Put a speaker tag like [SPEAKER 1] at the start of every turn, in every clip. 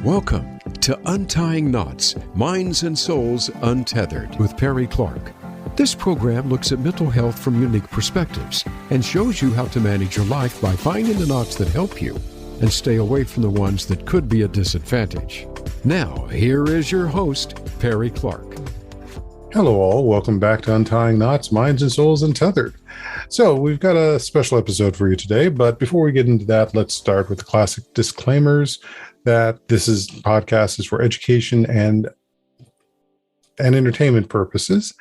[SPEAKER 1] Welcome to Untying Knots, Minds and Souls Untethered with Perry Clark. This program looks at mental health from unique perspectives and shows you how to manage your life by finding the knots that help you and stay away from the ones that could be a disadvantage. Now, here is your host, Perry Clark.
[SPEAKER 2] Hello all, welcome back to Untying Knots, Minds and Souls Untethered. So we've got a special episode for you today, but before we get into that, let's start with the classic disclaimers that this podcast is for education and entertainment purposes.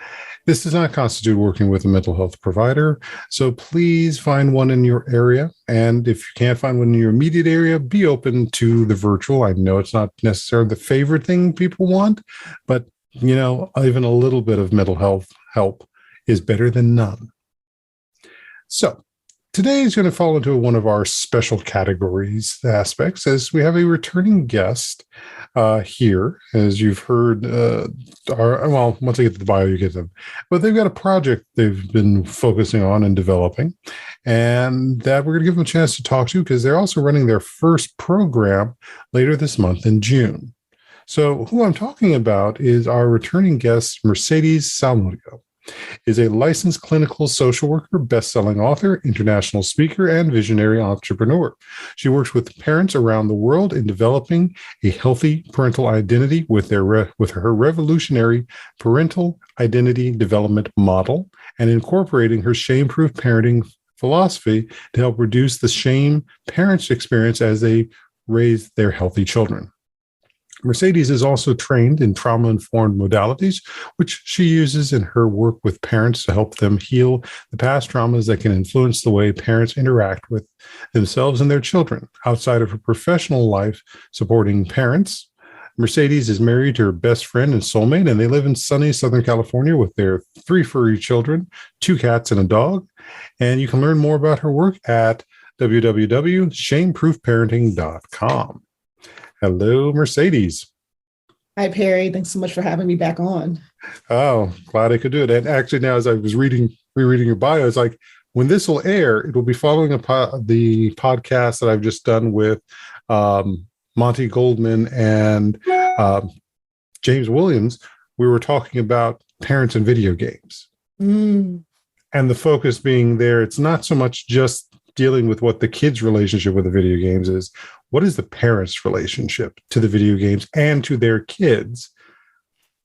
[SPEAKER 2] This does not constitute working with a mental health provider, so please find one in your area. And if you can't find one in your immediate area, be open to the virtual. I know it's not necessarily the favorite thing people want, but you know, even a little bit of mental health help is better than none. So today is going to fall into one of our special categories aspects, as we have a returning guest here. As you've heard, once I get to the bio, you get them. But they've got a project they've been focusing on and developing, and that we're going to give them a chance to talk to because they're also running their first program later this month in June. So who I'm talking about is our returning guest, Mercedes Samudio. Is a licensed clinical social worker, best-selling author, international speaker, and visionary entrepreneur. She works with parents around the world in developing a healthy parental identity with her revolutionary parental identity development model and incorporating her shame-proof parenting philosophy to help reduce the shame parents experience as they raise their healthy children. Mercedes is also trained in trauma-informed modalities, which she uses in her work with parents to help them heal the past traumas that can influence the way parents interact with themselves and their children. Outside of her professional life supporting parents, Mercedes is married to her best friend and soulmate, and they live in sunny Southern California with their 3 furry children, 2 cats, and a dog. And you can learn more about her work at www.shameproofparenting.com. Hello, Mercedes.
[SPEAKER 3] Hi, Perry. Thanks so much for having me back on.
[SPEAKER 2] Oh, glad I could do it. And actually, now as I was rereading your bio, it's like when this will air, it will be following the podcast that I've just done with Monty Goldman and James Williams. We were talking about parents and video games. And the focus being there, it's not so much just dealing with what the kids' relationship with the video games is. What is the parents' relationship to the video games and to their kids,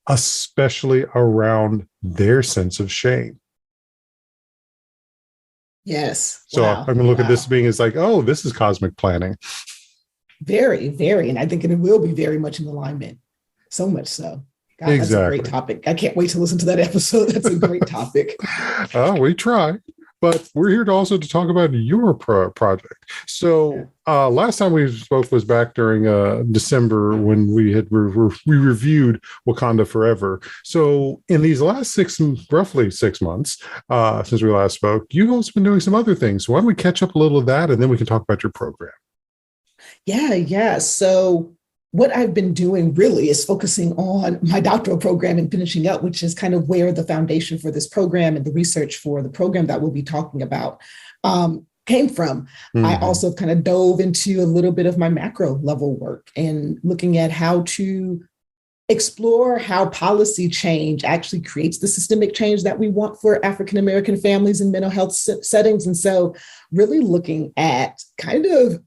[SPEAKER 2] especially around their sense of shame?
[SPEAKER 3] Yes.
[SPEAKER 2] So I'm going to look at this being as like, oh, this is cosmic planning.
[SPEAKER 3] Very, very. And I think it will be very much in alignment. So much so. God,
[SPEAKER 2] exactly.
[SPEAKER 3] That's a great topic. I can't wait to listen to that episode. That's a great topic.
[SPEAKER 2] We try. But we're here to talk about your project. So last time we spoke was back during December when we reviewed Wakanda Forever. So in these last roughly 6 months since we last spoke, you've also been doing some other things. So why don't we catch up a little of that, and then we can talk about your program.
[SPEAKER 3] Yeah. So what I've been doing really is focusing on my doctoral program and finishing up, which is kind of where the foundation for this program and the research for the program that we'll be talking about came from. I also kind of dove into a little bit of my macro level work and looking at how to explore how policy change actually creates the systemic change that we want for African-American families in mental health settings. And so really looking at kind of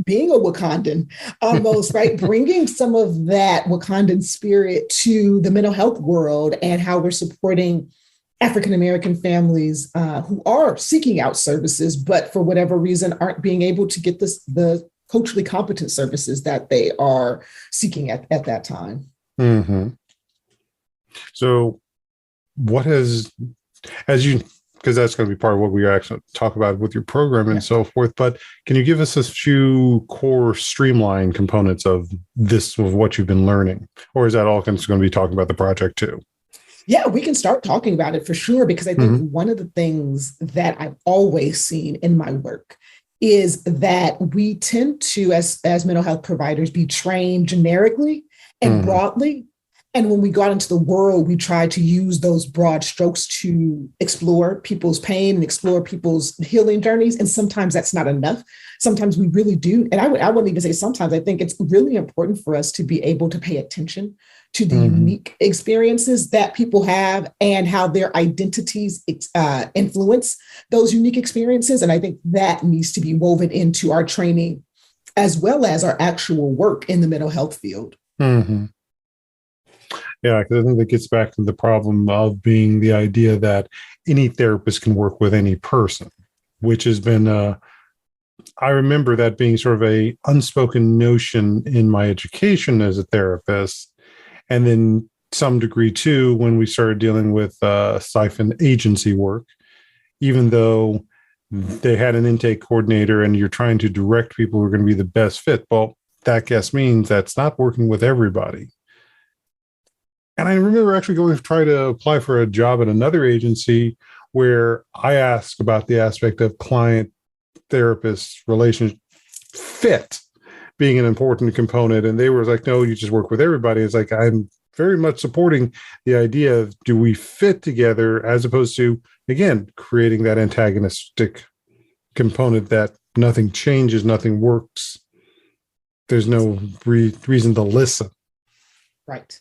[SPEAKER 3] being a Wakandan almost, right? Bringing some of that Wakandan spirit to the mental health world and how we're supporting African-American families who are seeking out services, but for whatever reason aren't being able to get the culturally competent services that they are seeking at that time.
[SPEAKER 2] Mm-hmm. So what has, because that's going to be part of what we actually talk about with your program and so forth. But can you give us a few core streamline components of what you've been learning? Or is that all going to be talking about the project too?
[SPEAKER 3] Yeah, we can start talking about it for sure, because I think one of the things that I've always seen in my work is that we tend to, as mental health providers, be trained generically and broadly And when we go out into the world, we try to use those broad strokes to explore people's pain and explore people's healing journeys. And sometimes that's not enough. Sometimes we really do. And I wouldn't even say sometimes. I think it's really important for us to be able to pay attention to the unique experiences that people have and how their identities influence those unique experiences. And I think that needs to be woven into our training as well as our actual work in the mental health field.
[SPEAKER 2] Mm-hmm. Yeah, because I think that gets back to the problem of being the idea that any therapist can work with any person, which has been, I remember that being sort of a unspoken notion in my education as a therapist. And then some degree too, when we started dealing with siphon agency work, even though they had an intake coordinator and you're trying to direct people who are going to be the best fit. Well, that guess means that's not working with everybody. And I remember actually going to try to apply for a job at another agency where I asked about the aspect of client therapist relationship fit being an important component. And they were like, no, you just work with everybody. It's like, I'm very much supporting the idea of do we fit together as opposed to, again, creating that antagonistic component that nothing changes, nothing works. There's no reason to listen.
[SPEAKER 3] Right.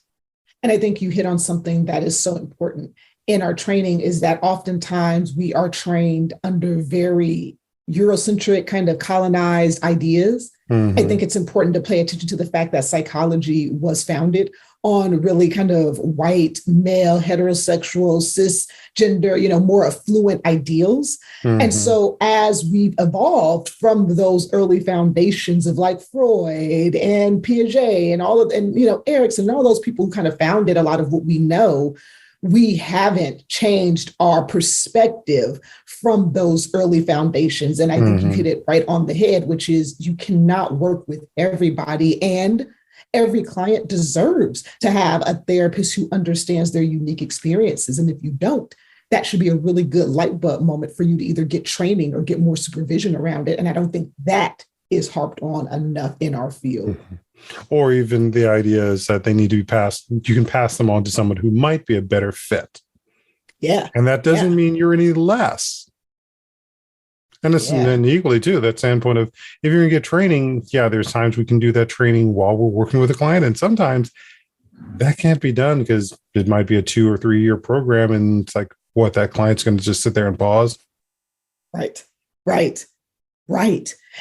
[SPEAKER 3] And I think you hit on something that is so important in our training is that oftentimes we are trained under very Eurocentric kind of colonized ideas. I think it's important to pay attention to the fact that psychology was founded on really kind of white, male, heterosexual, cisgender, more affluent ideals. And so as we've evolved from those early foundations of like Freud and Piaget and Erickson and all those people who kind of founded a lot of what we know, we haven't changed our perspective from those early foundations. And I think you hit it right on the head, which is you cannot work with everybody, and every client deserves to have a therapist who understands their unique experiences. And if you don't, that should be a really good light bulb moment for you to either get training or get more supervision around it. And I don't think that is harped on enough in our field.
[SPEAKER 2] Or even the idea is that they need to be passed. You can pass them on to someone who might be a better fit.
[SPEAKER 3] Yeah.
[SPEAKER 2] And that doesn't mean you're any less. And it's and equally too, that standpoint of if you're going to get training, there's times we can do that training while we're working with a client. And sometimes that can't be done because it might be a 2 or 3 year program. And it's like, what, that client's going to just sit there and pause?
[SPEAKER 3] Right.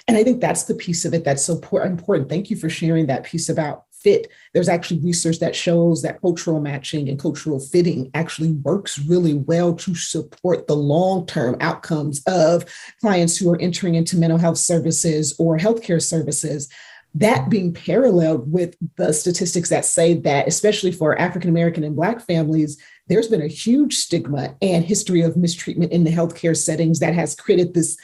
[SPEAKER 3] And I think that's the piece of it that's so important. Thank you for sharing that piece about fit. There's actually research that shows that cultural matching and cultural fitting actually works really well to support the long-term outcomes of clients who are entering into mental health services or healthcare services. That being paralleled with the statistics that say that, especially for African-American and Black families, there's been a huge stigma and history of mistreatment in the healthcare settings that has created this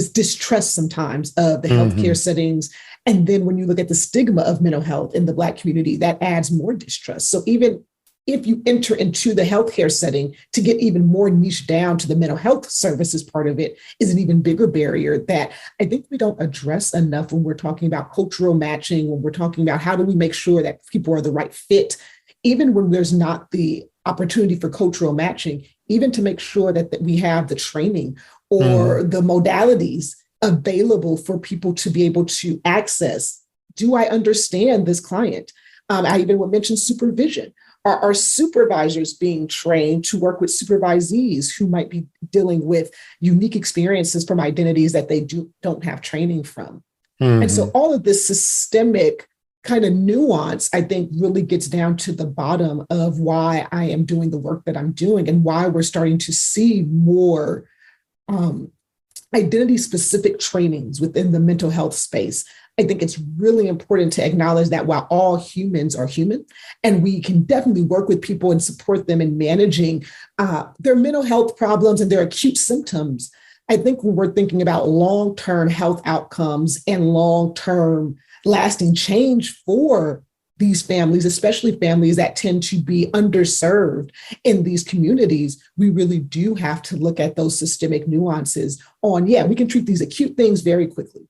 [SPEAKER 3] distrust sometimes of the healthcare settings. And then when you look at the stigma of mental health in the Black community, that adds more distrust. So even if you enter into the healthcare setting to get even more niche down to the mental health services part of it is an even bigger barrier that I think we don't address enough when we're talking about cultural matching, when we're talking about how do we make sure that people are the right fit, even when there's not the opportunity for cultural matching, even to make sure that we have the training or the modalities available for people to be able to access. Do I understand this client? I even would mention supervision. Are supervisors being trained to work with supervisees who might be dealing with unique experiences from identities that they don't have training from? And so all of this systemic kind of nuance, I think, really gets down to the bottom of why I am doing the work that I'm doing and why we're starting to see more identity-specific trainings within the mental health space. I think it's really important to acknowledge that while all humans are human, and we can definitely work with people and support them in managing their mental health problems and their acute symptoms, I think when we're thinking about long-term health outcomes and long-term lasting change for these families, especially families that tend to be underserved in these communities, we really do have to look at those systemic nuances on, we can treat these acute things very quickly.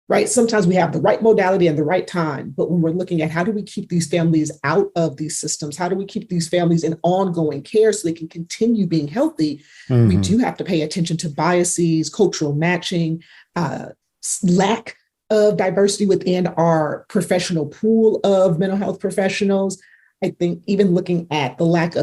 [SPEAKER 3] right? Sometimes we have the right modality and the right time, but when we're looking at how do we keep these families out of these systems, how do we keep these families in ongoing care so they can continue being healthy, we do have to pay attention to biases, cultural matching, lack of diversity within our professional pool of mental health professionals. I think even looking at the lack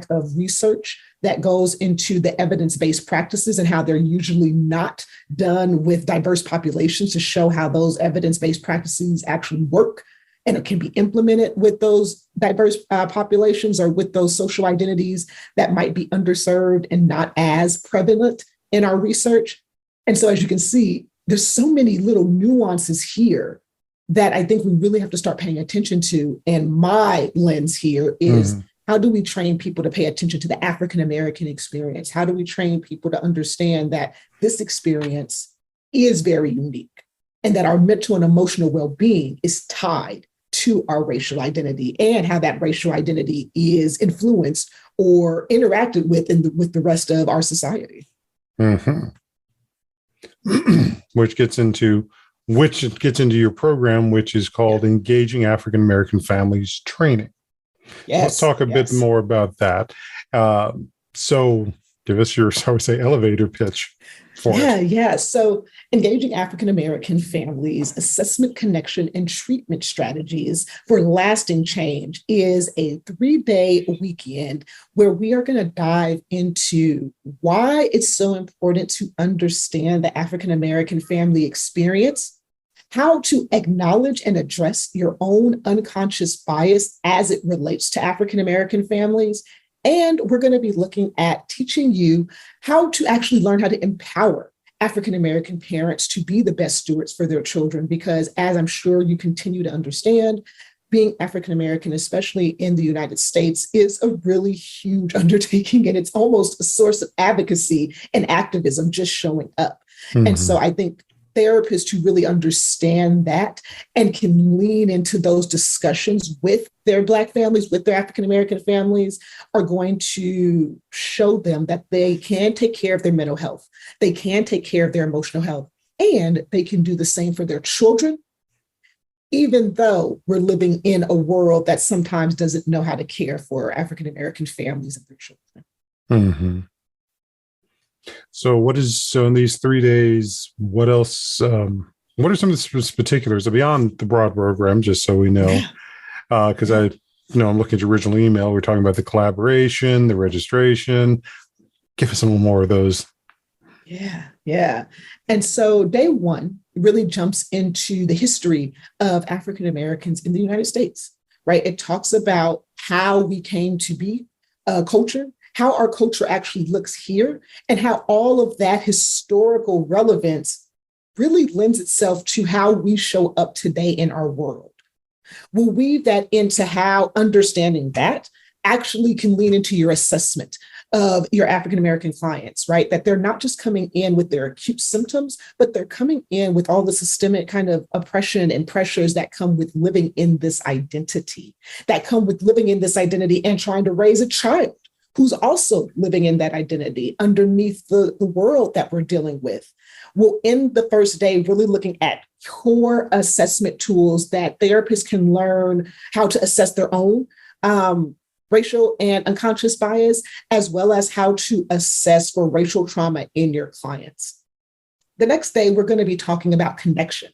[SPEAKER 3] of research that goes into the evidence-based practices and how they're usually not done with diverse populations to show how those evidence-based practices actually work and it can be implemented with those diverse populations or with those social identities that might be underserved and not as prevalent in our research. And so as you can see, there's so many little nuances here that I think we really have to start paying attention to. And my lens here is how do we train people to pay attention to the African-American experience? How do we train people to understand that this experience is very unique and that our mental and emotional well-being is tied to our racial identity and how that racial identity is influenced or interacted with with the rest of our society.
[SPEAKER 2] Which gets into your program, which is called Engaging African American Families Training.
[SPEAKER 3] Yes,
[SPEAKER 2] let's talk a bit more about that. So give us your, I would say, elevator pitch for it.
[SPEAKER 3] Yeah. So Engaging African American Families, Assessment, Connection, and Treatment Strategies for Lasting Change is a 3-day weekend where we are going to dive into why it's so important to understand the African American family experience, how to acknowledge and address your own unconscious bias as it relates to African American families. And we're going to be looking at teaching you how to actually learn how to empower African American parents to be the best stewards for their children. Because as I'm sure you continue to understand, being African American, especially in the United States, is a really huge undertaking. And it's almost a source of advocacy and activism just showing up. And so I think therapists who really understand that and can lean into those discussions with their Black families, with their African American families, are going to show them that they can take care of their mental health, they can take care of their emotional health, and they can do the same for their children, even though we're living in a world that sometimes doesn't know how to care for African American families and their children.
[SPEAKER 2] So in these 3 days, what else, what are some of the particulars beyond the broad program, just so we know? Because I'm looking at your original email, we're talking about the collaboration, the registration. Give us a little more of those.
[SPEAKER 3] Yeah. And so day one really jumps into the history of African Americans in the United States, right? It talks about how we came to be a culture, how our culture actually looks here, and how all of that historical relevance really lends itself to how we show up today in our world. We'll weave that into how understanding that actually can lean into your assessment of your African American clients, right? That they're not just coming in with their acute symptoms, but they're coming in with all the systemic kind of oppression and pressures that come with living in this identity, and trying to raise a child who's also living in that identity underneath the world that we're dealing with. We'll end the first day really looking at core assessment tools that therapists can learn how to assess their own racial and unconscious bias, as well as how to assess for racial trauma in your clients. The next day, we're going to be talking about connection.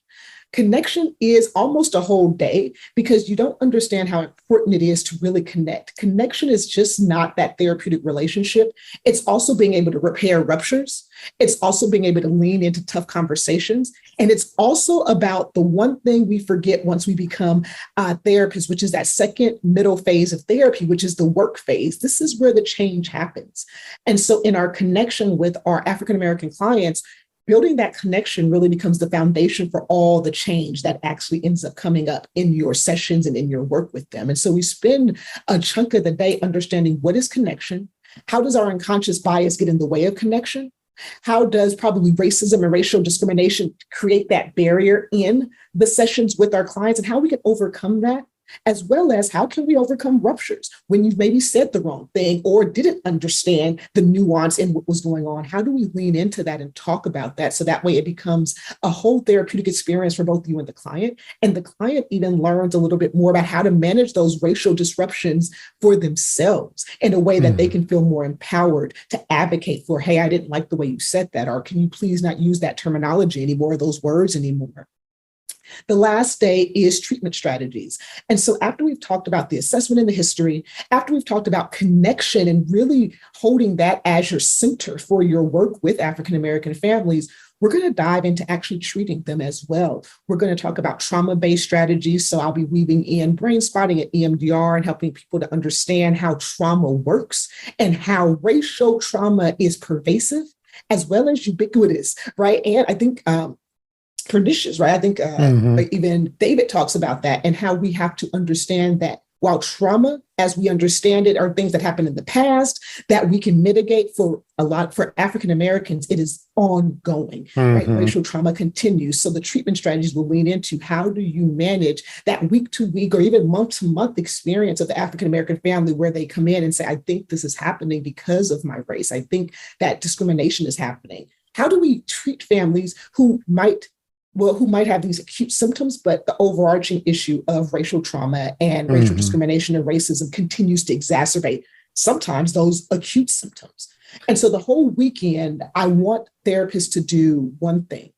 [SPEAKER 3] Connection is almost a whole day because you don't understand how important it is to really connect. Connection is just not that therapeutic relationship. It's also being able to repair ruptures. It's also being able to lean into tough conversations. And it's also about the one thing we forget once we become therapists, which is that second middle phase of therapy, which is the work phase. This is where the change happens. And so in our connection with our African-American clients, building that connection really becomes the foundation for all the change that actually ends up coming up in your sessions and in your work with them. And so we spend a chunk of the day understanding what is connection, how does our unconscious bias get in the way of connection, how does probably racism and racial discrimination create that barrier in the sessions with our clients, and how we can overcome that, as well as how can we overcome ruptures when you've maybe said the wrong thing or didn't understand the nuance in what was going on. How do we lean into that and talk about that so that way it becomes a whole therapeutic experience for both you and the client even learns a little bit more about how to manage those racial disruptions for themselves in a way that they can feel more empowered to advocate for, hey, I didn't like the way you said that, or can you please not use that terminology anymore, those words anymore. The last day is treatment strategies. And so after we've talked about the assessment and the history, after we've talked about connection and really holding that as your center for your work with African-American families, we're going to dive into actually treating them as well. We're going to talk about trauma-based strategies. So I'll be weaving in brain spotting at EMDR and helping people to understand how trauma works and how racial trauma is pervasive as well as ubiquitous, right? And I think pernicious, right? I think even David talks about that and how we have to understand that while trauma, as we understand it, are things that happened in the past that we can mitigate for African Americans, it is ongoing, right? Racial trauma continues. So the treatment strategies will lean into how do you manage that week to week or even month to month experience of the African American family where they come in and say, I think this is happening because of my race. I think that discrimination is happening. How do we treat families who might have these acute symptoms, but the overarching issue of racial trauma and racial discrimination and racism continues to exacerbate sometimes those acute symptoms. And so the whole weekend, I want therapists to do one thing.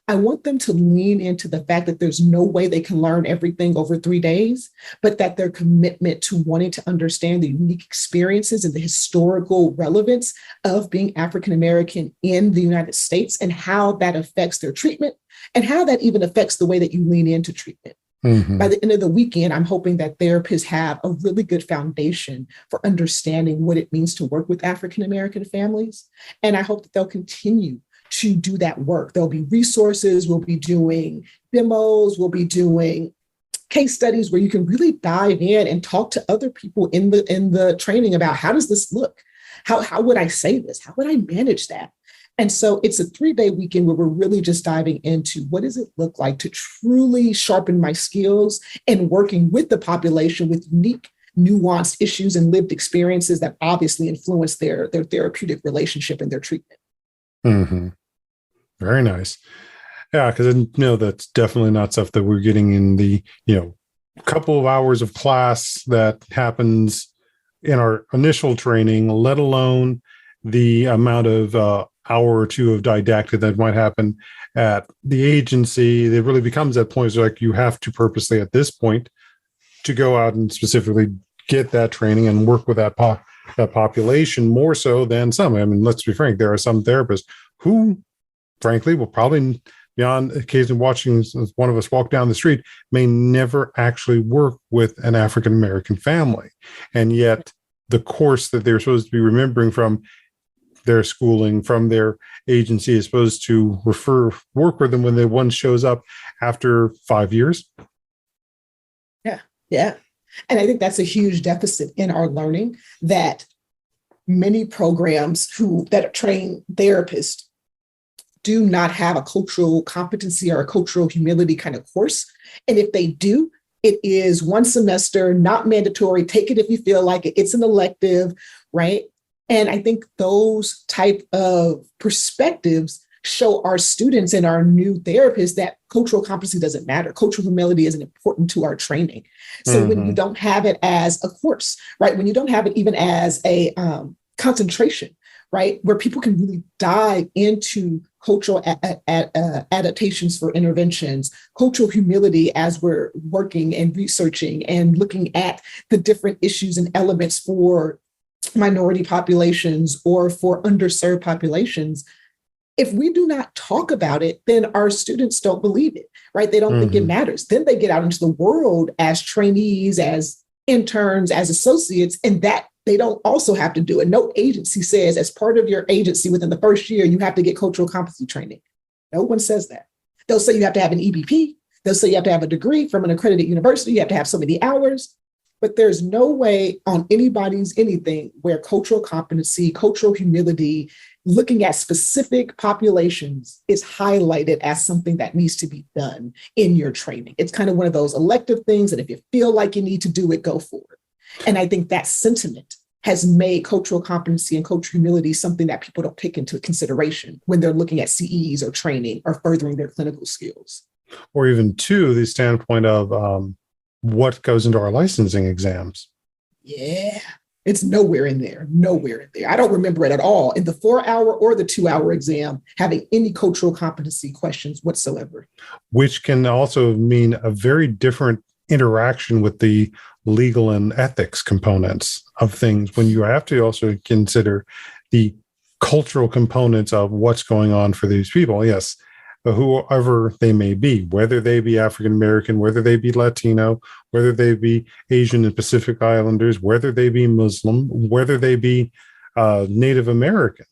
[SPEAKER 3] I want them to lean into the fact that there's no way they can learn everything over 3 days, but that their commitment to wanting to understand the unique experiences and the historical relevance of being African-American in the United States and how that affects their treatment and how that even affects the way that you lean into treatment. By the end of the weekend, I'm hoping that therapists have a really good foundation for understanding what it means to work with African-American families. And I hope that they'll continue to do that work. There'll be resources, we'll be doing demos, we'll be doing case studies where you can really dive in and talk to other people in the training about how does this look? How would I say this? How would I manage that? And so it's a 3-day weekend where we're really just diving into what does it look like to truly sharpen my skills and working with the population with unique, nuanced issues and lived experiences that obviously influence their therapeutic relationship and their treatment.
[SPEAKER 2] Very nice. Yeah, because that's definitely not stuff that we're getting in the couple of hours of class that happens in our initial training, let alone the amount of hour or two of didactic that might happen at the agency. It really becomes that point. So like you have to purposely at this point to go out and specifically get that training and work with that population more so than some. I mean, let's be frank, there are some therapists who, frankly, will probably, beyond occasionally watching one of us walk down the street, may never actually work with an African-American family. And yet the course that they're supposed to be remembering from their schooling, from their agency, is supposed to work with them when one shows up after 5 years.
[SPEAKER 3] Yeah. And I think that's a huge deficit in our learning that many programs that train therapists do not have a cultural competency or a cultural humility kind of course. And if they do, it is one semester, not mandatory. Take it if you feel like it. It's an elective, right? And I think those type of perspectives show our students and our new therapists that cultural competency doesn't matter. Cultural humility isn't important to our training. So when you don't have it as a course, right? When you don't have it even as a concentration, right? Where people can really dive into cultural adaptations for interventions, cultural humility as we're working and researching and looking at the different issues and elements for minority populations or for underserved populations. If we do not talk about it, then our students don't believe it, right? They don't think it matters. Then they get out into the world as trainees, as interns, as associates, and that they don't also have to do it. No agency says as part of your agency within the first year, you have to get cultural competency training. No one says that. They'll say you have to have an EBP. They'll say you have to have a degree from an accredited university. You have to have so many hours. But there's no way on anybody's anything where cultural competency, cultural humility, looking at specific populations is highlighted as something that needs to be done in your training. It's kind of one of those elective things that if you feel like you need to do it, go for it. And I think that sentiment has made cultural competency and cultural humility something that people don't take into consideration when they're looking at CEs or training or furthering their clinical skills.
[SPEAKER 2] Or even to the standpoint of what goes into our licensing exams.
[SPEAKER 3] Yeah, it's nowhere in there. I don't remember it at all in the 4-hour or the 2-hour exam having any cultural competency questions whatsoever.
[SPEAKER 2] Which can also mean a very different interaction with the legal and ethics components of things when you have to also consider the cultural components of what's going on for these people. Yes, whoever they may be, whether they be African American, whether they be Latino, whether they be Asian and Pacific Islanders, whether they be Muslim, whether they be Native American.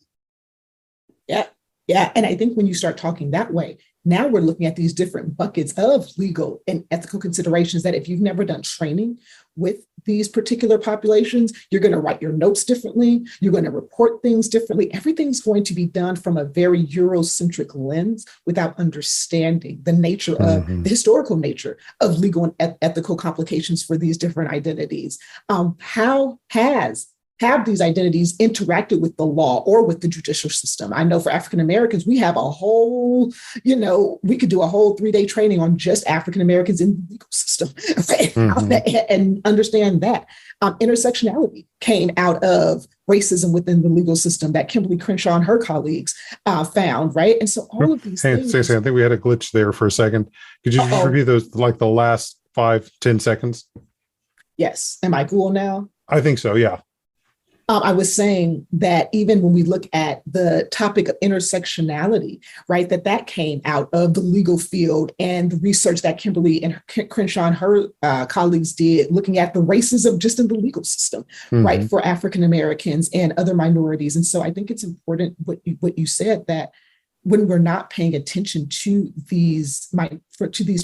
[SPEAKER 3] Yeah. And I think when you start talking that way, now we're looking at these different buckets of legal and ethical considerations that if you've never done training with these particular populations, you're going to write your notes differently. You're going to report things differently. Everything's going to be done from a very Eurocentric lens without understanding the nature of the historical nature of legal and ethical complications for these different identities. How have these identities interacted with the law or with the judicial system? I know for African Americans, we have a whole, we could do a whole 3-day training on just African Americans in the legal system, right? And understand that. Intersectionality came out of racism within the legal system that Kimberly Crenshaw and her colleagues found, right? And so all of these things.
[SPEAKER 2] Stacey, I think we had a glitch there for a second. Could you just repeat those, like the last 5-10 seconds?
[SPEAKER 3] Yes. Am I cool now?
[SPEAKER 2] I think so, yeah.
[SPEAKER 3] I was saying that even when we look at the topic of intersectionality, right, that came out of the legal field and the research that Kimberly and Crenshaw and her colleagues did, looking at the racism just in the legal system, right, for African Americans and other minorities. And so I think it's important what you said, that when we're not paying attention to these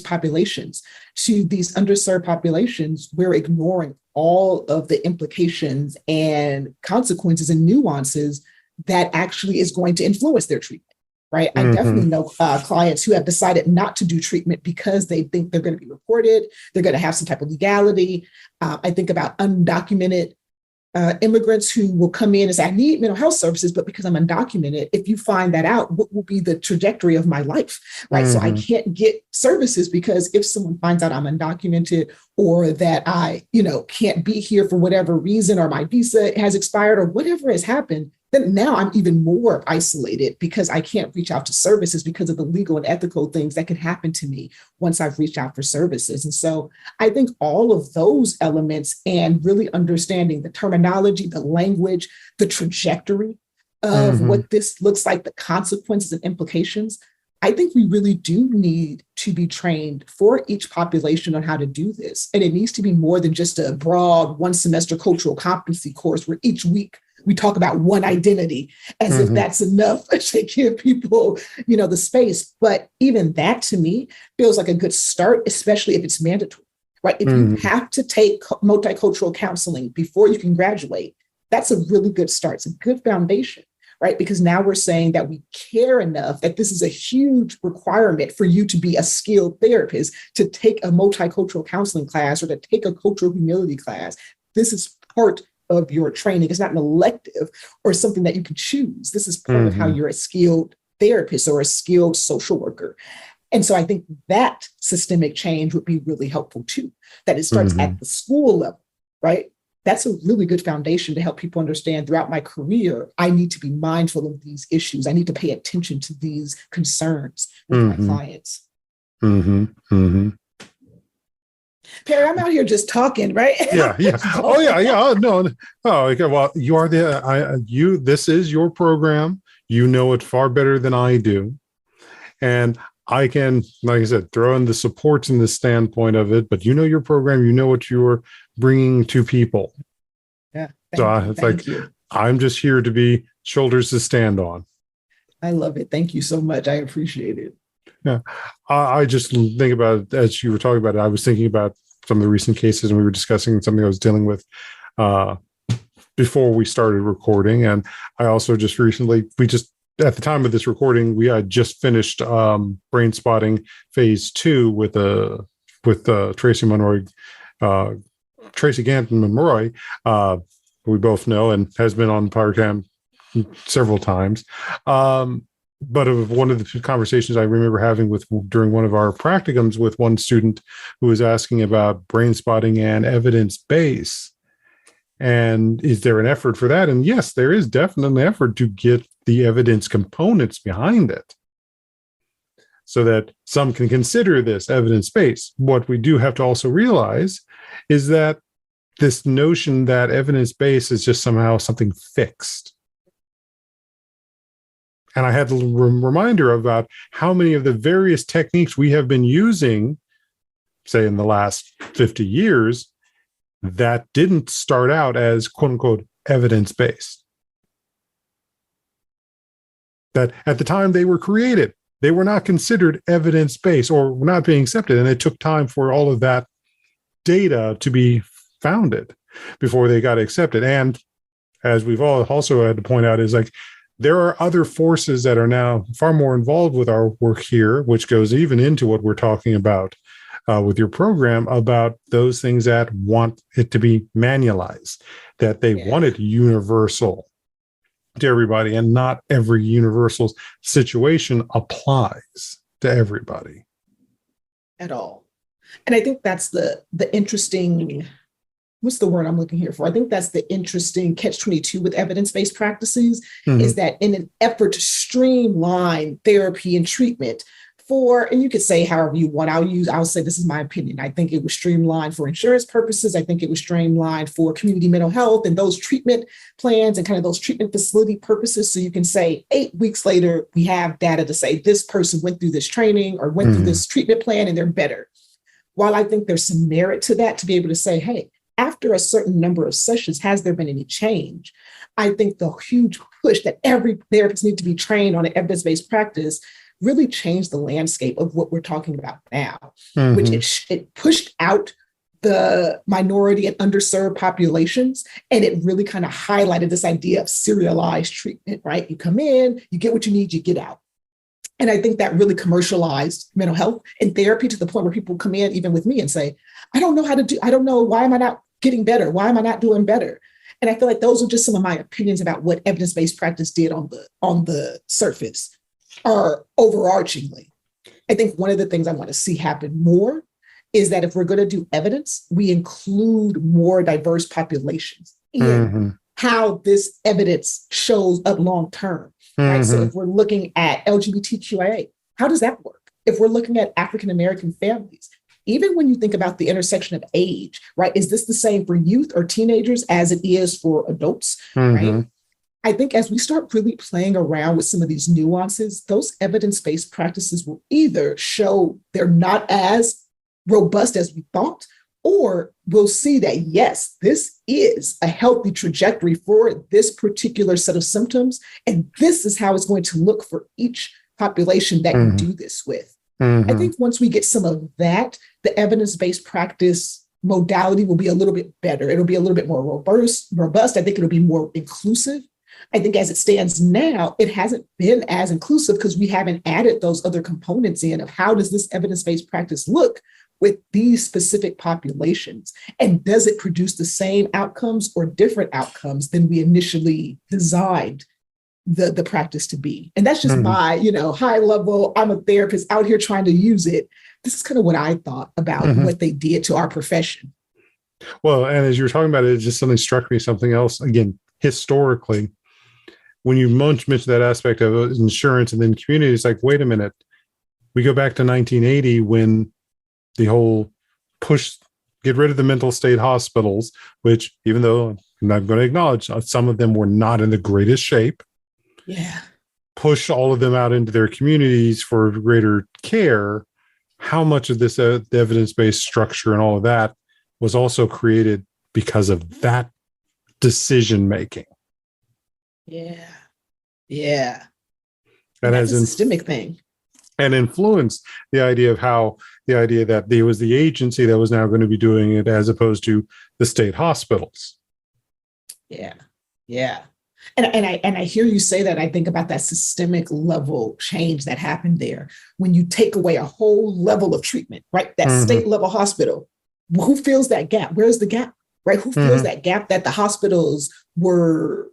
[SPEAKER 3] populations, to these underserved populations, we're ignoring all of the implications and consequences and nuances that actually is going to influence their treatment, right? I definitely know clients who have decided not to do treatment because they think they're going to be reported, they're going to have some type of legality. I think about undocumented immigrants who will come in and say, I need mental health services, but because I'm undocumented, if you find that out, what will be the trajectory of my life, right? So I can't get services because if someone finds out I'm undocumented or that I, can't be here for whatever reason, or my visa has expired or whatever has happened, then now I'm even more isolated because I can't reach out to services because of the legal and ethical things that could happen to me once I've reached out for services. And so I think all of those elements and really understanding the terminology, the language, the trajectory of what this looks like, the consequences and implications, I think we really do need to be trained for each population on how to do this. And it needs to be more than just a broad 1-semester cultural competency course where each week we talk about one identity as if that's enough to give people, the space. But even that to me feels like a good start, especially if it's mandatory, right? If you have to take multicultural counseling before you can graduate, that's a really good start. It's a good foundation, right? Because now we're saying that we care enough that this is a huge requirement for you to be a skilled therapist, to take a multicultural counseling class or to take a cultural humility class. This is part of your training. It's not an elective or something that you can choose. This is part of how you're a skilled therapist or a skilled social worker. And so I think that systemic change would be really helpful too, that it starts at the school level, right? That's a really good foundation to help people understand throughout my career, I need to be mindful of these issues. I need to pay attention to these concerns with my clients. Perry, I'm out here just talking, right?
[SPEAKER 2] Yeah. Oh, yeah. Oh, no. Oh, okay. Well, you are this is your program. You know it far better than I do. And I can, like I said, throw in the supports in the standpoint of it, but your program, what you're bringing to people.
[SPEAKER 3] Yeah.
[SPEAKER 2] Thank you. I'm just here to be shoulders to stand on.
[SPEAKER 3] I love it. Thank you so much. I appreciate it.
[SPEAKER 2] Yeah. I just think about it as you were talking about it. I was thinking about some of the recent cases, and we were discussing something I was dealing with before we started recording. And I also just recently, at the time of this recording, we had just finished brain spotting phase 2 with Tracy Ganton Monroy, we both know and has been on PowerCam several times. But of one of the conversations I remember having during one of our practicums with one student who was asking about brain spotting and evidence base. And is there an effort for that? And yes, there is definitely an effort to get the evidence components behind it so that some can consider this evidence-based. What we do have to also realize is that this notion that evidence-based is just somehow something fixed. And I had the reminder about how many of the various techniques we have been using, say in the last 50 years, that didn't start out as quote unquote evidence-based. That at the time they were created, they were not considered evidence-based or were not being accepted. And it took time for all of that data to be founded before they got accepted. And as we've all also had to point out, is like there are other forces that are now far more involved with our work here, which goes even into what we're talking about with your program, about those things that want it to be manualized, that they want it universal to everybody, and not every universal situation applies to everybody
[SPEAKER 3] at all. And I think that's the interesting, what's the word I'm looking here for? I think that's the interesting catch-22 with evidence-based practices, is that in an effort to streamline therapy and treatment and you could say however you want, I'll say this is my opinion. I think it was streamlined for insurance purposes. I think it was streamlined for community mental health and those treatment plans and kind of those treatment facility purposes. So you can say 8 weeks later, we have data to say this person went through this training or went through this treatment plan and they're better. While I think there's some merit to that, to be able to say, hey, after a certain number of sessions, has there been any change? I think the huge push that every therapist needs to be trained on an evidence-based practice really changed the landscape of what we're talking about now, which it pushed out the minority and underserved populations. And it really kind of highlighted this idea of serialized treatment, right? You come in, you get what you need, you get out. And I think that really commercialized mental health and therapy to the point where people come in, even with me, and say, I don't know, why am I not getting better? Why am I not doing better? And I feel like those are just some of my opinions about what evidence-based practice did on the surface. Or overarchingly, I think one of the things I want to see happen more is that if we're going to do evidence, we include more diverse populations in how this evidence shows up long term. Right? So if we're looking at LGBTQIA, how does that work? If we're looking at African-American families, even when you think about the intersection of age, right? Is this the same for youth or teenagers as it is for adults, right? I think as we start really playing around with some of these nuances, those evidence-based practices will either show they're not as robust as we thought, or we'll see that, yes, this is a healthy trajectory for this particular set of symptoms, and this is how it's going to look for each population that you do this with. I think once we get some of that, the evidence-based practice modality will be a little bit better. It'll be a little bit more robust. I think it'll be more inclusive. I think as it stands now, it hasn't been as inclusive because we haven't added those other components in of how does this evidence-based practice look with these specific populations? And does it produce the same outcomes or different outcomes than we initially designed the practice to be? And that's just my, high level, I'm a therapist out here trying to use it. This is kind of what I thought about what they did to our profession.
[SPEAKER 2] Well, and as you were talking about it, just something struck me, something else, again, historically, when you mentioned that aspect of insurance and then community, it's like, wait a minute, we go back to 1980 when the whole push, get rid of the mental state hospitals, which even though I'm not going to acknowledge, some of them were not in the greatest shape.
[SPEAKER 3] Yeah.
[SPEAKER 2] Push all of them out into their communities for greater care. How much of this evidence-based structure and all of that was also created because of that decision-making.
[SPEAKER 3] Yeah. Yeah.
[SPEAKER 2] That
[SPEAKER 3] has
[SPEAKER 2] a
[SPEAKER 3] systemic thing.
[SPEAKER 2] And influenced the idea that there was the agency that was now going to be doing it as opposed to the state hospitals.
[SPEAKER 3] Yeah. Yeah. And I hear you say that. I think about that systemic level change that happened there when you take away a whole level of treatment, right? That
[SPEAKER 2] Mm-hmm.
[SPEAKER 3] state level hospital. Who fills that gap? Where's the gap? Right? Who fills
[SPEAKER 2] Mm-hmm.
[SPEAKER 3] that gap that the hospitals were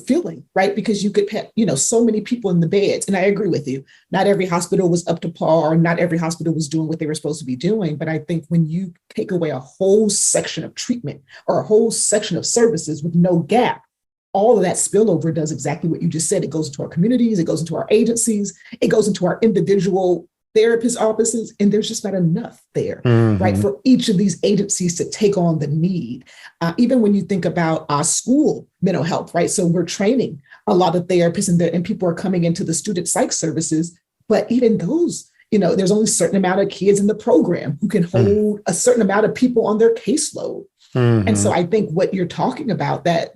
[SPEAKER 3] filling, right? Because you could put, so many people in the beds. And I agree with you. Not every hospital was up to par. Not every hospital was doing what they were supposed to be doing. But I think when you take away a whole section of treatment or a whole section of services with no gap, all of that spillover does exactly what you just said. It goes into our communities, it goes into our agencies, it goes into our individual therapist offices, and there's just not enough there, right,
[SPEAKER 2] Mm-hmm.
[SPEAKER 3] for each of these agencies to take on the need. Even when you think about our school mental health, right? So we're training a lot of therapists, and people are coming into the student psych services, but even those, there's only a certain amount of kids in the program who can hold a certain amount of people on their caseload. And
[SPEAKER 2] Mm-hmm.
[SPEAKER 3] so I think what you're talking about, that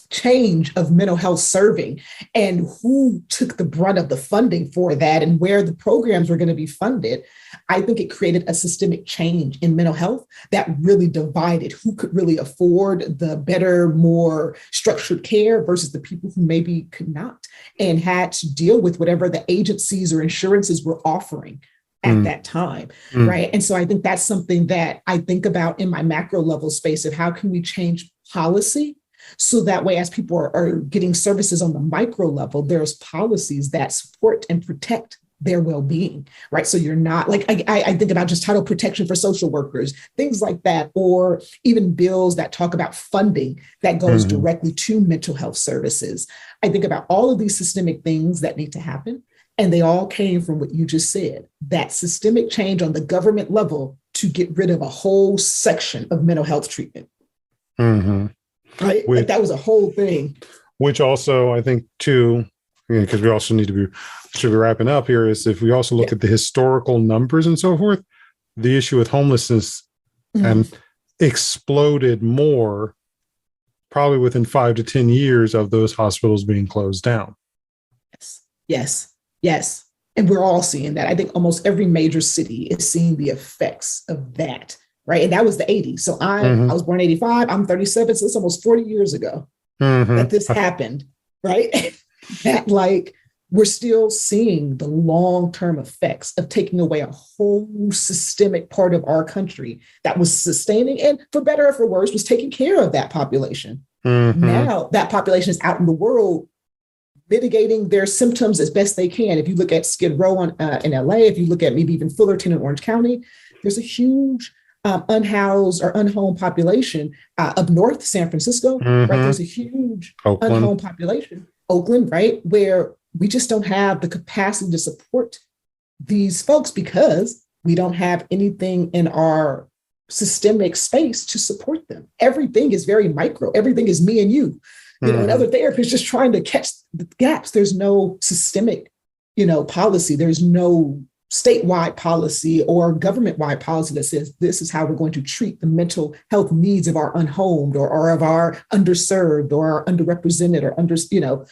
[SPEAKER 3] change of mental health serving and who took the brunt of the funding for that and where the programs were going to be funded, I think it created a systemic change in mental health that really divided who could really afford the better, more structured care versus the people who maybe could not and had to deal with whatever the agencies or insurances were offering at that time, right? And so I think that's something that I think about in my macro level space of how can we change policy so that way as people are getting services on the micro level, there's policies that support and protect their well-being, right? So you're not like, I think about just title protection for social workers, things like that, or even bills that talk about funding that goes
[SPEAKER 2] Mm-hmm.
[SPEAKER 3] directly to mental health services. I think about all of these systemic things that need to happen. And they all came from what you just said, that systemic change on the government level to get rid of a whole section of mental health treatment.
[SPEAKER 2] Mm-hmm.
[SPEAKER 3] Right? Like that was a whole thing.
[SPEAKER 2] Which also, I think, too, because we also need to should be wrapping up here, is if we also look at the historical numbers and so forth, the issue with homelessness and exploded more probably within 5 to 10 years of those hospitals being closed down.
[SPEAKER 3] Yes. And we're all seeing that. I think almost every major city is seeing the effects of that. Right. And that was the 80s. So I was born 85. I'm 37. So it's almost 40 years ago that this happened. Right. That like we're still seeing the long-term effects of taking away a whole systemic part of our country that was sustaining and for better or for worse was taking care of that population. Now that population is out in the world mitigating their symptoms as best they can. If you look at Skid Row in LA, if you look at maybe even Fullerton in Orange County, there's a huge unhoused or unhomed population up north, San Francisco, right? There's a huge unhomed population. Oakland, right? Where we just don't have the capacity to support these folks because we don't have anything in our systemic space to support them. Everything is very micro. Everything is me and you. And other therapists just trying to catch the gaps. There's no systemic, policy. There's no statewide policy or government-wide policy that says this is how we're going to treat the mental health needs of our unhomed or of our underserved or our underrepresented or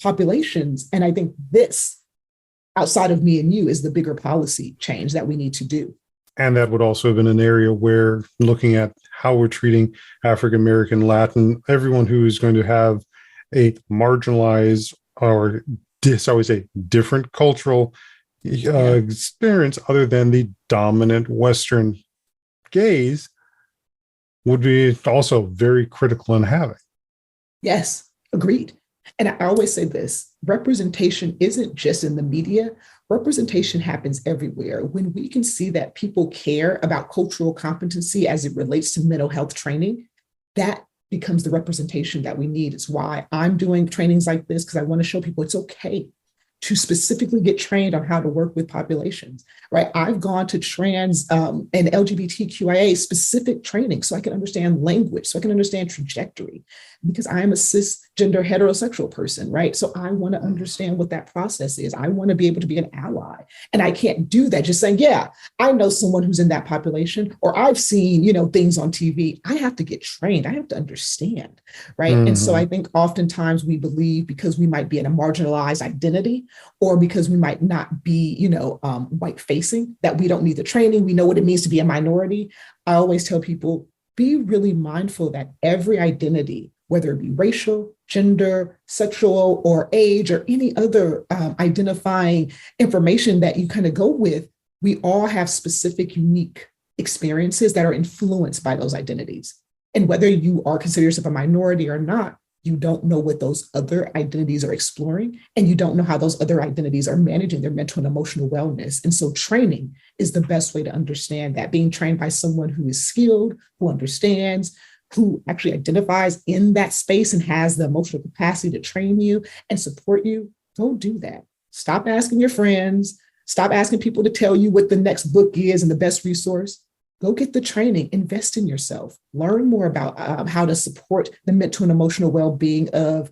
[SPEAKER 3] populations. And I think this, outside of me and you, is the bigger policy change that we need to do.
[SPEAKER 2] And that would also have been an area where looking at how we're treating African American, Latin, everyone who is going to have a marginalized or different cultural experience other than the dominant Western gaze would be also very critical in having.
[SPEAKER 3] Yes, agreed. And I always say this, representation isn't just in the media. Representation happens everywhere. When we can see that people care about cultural competency as it relates to mental health training, that becomes the representation that we need. It's why I'm doing trainings like this, because I want to show people it's okay to specifically get trained on how to work with populations, right? I've gone to trans and LGBTQIA specific training so I can understand language, so I can understand trajectory, because I am a cisgender heterosexual person, right? So I want to understand what that process is. I want to be able to be an ally. And I can't do that just saying, yeah, I know someone who's in that population, or I've seen, things on TV. I have to get trained. I have to understand, right? And so I think oftentimes we believe because we might be in a marginalized identity, or because we might not be, white facing, that we don't need the training. We know what it means to be a minority. I always tell people, be really mindful that every identity, whether it be racial, gender, sexual, or age, or any other identifying information that you kind of go with, we all have specific, unique experiences that are influenced by those identities. And whether you are considered yourself a minority or not, you don't know what those other identities are exploring, and you don't know how those other identities are managing their mental and emotional wellness. And so training is the best way to understand that. Being trained by someone who is skilled, who understands, who actually identifies in that space and has the emotional capacity to train you and support you, go do that. Stop asking your friends. Stop asking people to tell you what the next book is and the best resource. Go get the training, invest in yourself, learn more about how to support the mental and emotional well-being of,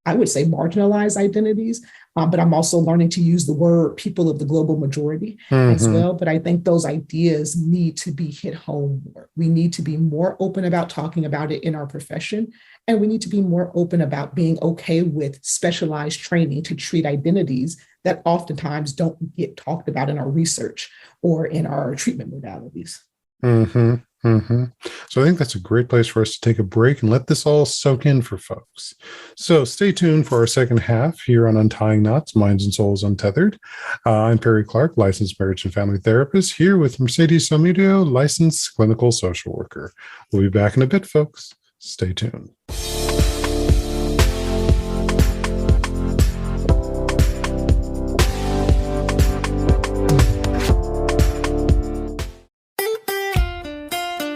[SPEAKER 3] I would say, marginalized identities. But I'm also learning to use the word people of the global majority as well. But I think those ideas need to be hit home more. We need to be more open about talking about it in our profession. And we need to be more open about being okay with specialized training to treat identities that oftentimes don't get talked about in our research or in our treatment modalities.
[SPEAKER 2] So I think that's a great place for us to take a break and let this all soak in for folks. So stay tuned for our second half here on Untying Knots, Minds and Souls Untethered. I'm Perry Clark, licensed marriage and family therapist, here with Mercedes Samudio, licensed clinical social worker. We'll be back in a bit, folks. Stay tuned.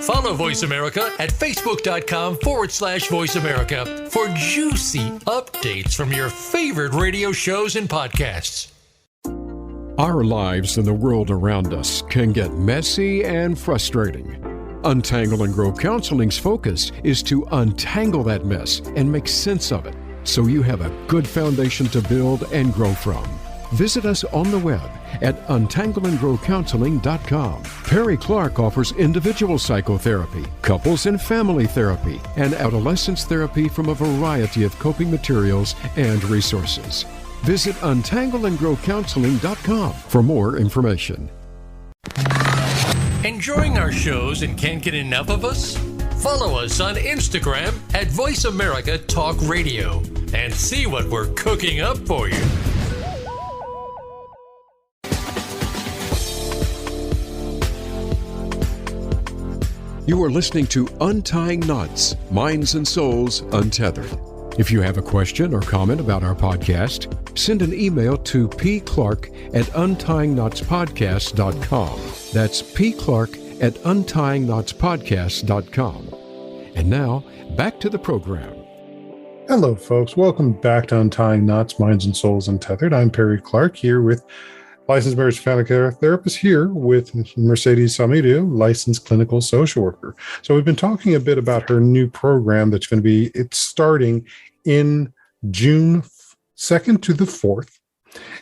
[SPEAKER 4] Follow Voice America at facebook.com/Voice America for juicy updates from your favorite radio shows and podcasts.
[SPEAKER 1] Our lives and the world around us can get messy and frustrating. Untangle and Grow Counseling's focus is to untangle that mess and make sense of it so you have a good foundation to build and grow from. Visit us on the web at untangleandgrowcounseling.com. Perry Clark offers individual psychotherapy, couples and family therapy, and adolescence therapy from a variety of coping materials and resources. Visit untangleandgrowcounseling.com for more information.
[SPEAKER 4] Enjoying our shows and can't get enough of us? Follow us on Instagram at Voice America Talk Radio and see what we're cooking up for you.
[SPEAKER 1] You are listening to Untying Knots, Minds and Souls Untethered. If you have a question or comment about our podcast, send an email to pclark@untyingknotspodcast.com. That's pclark@untyingknotspodcast.com. And now, back to the program.
[SPEAKER 2] Hello, folks. Welcome back to Untying Knots, Minds and Souls Untethered. I'm Perry Clark, here with licensed marriage and family care therapist, here with Mercedes Samudio, licensed clinical social worker. So we've been talking a bit about her new program that's going to be, it's starting in June 2nd to the 4th.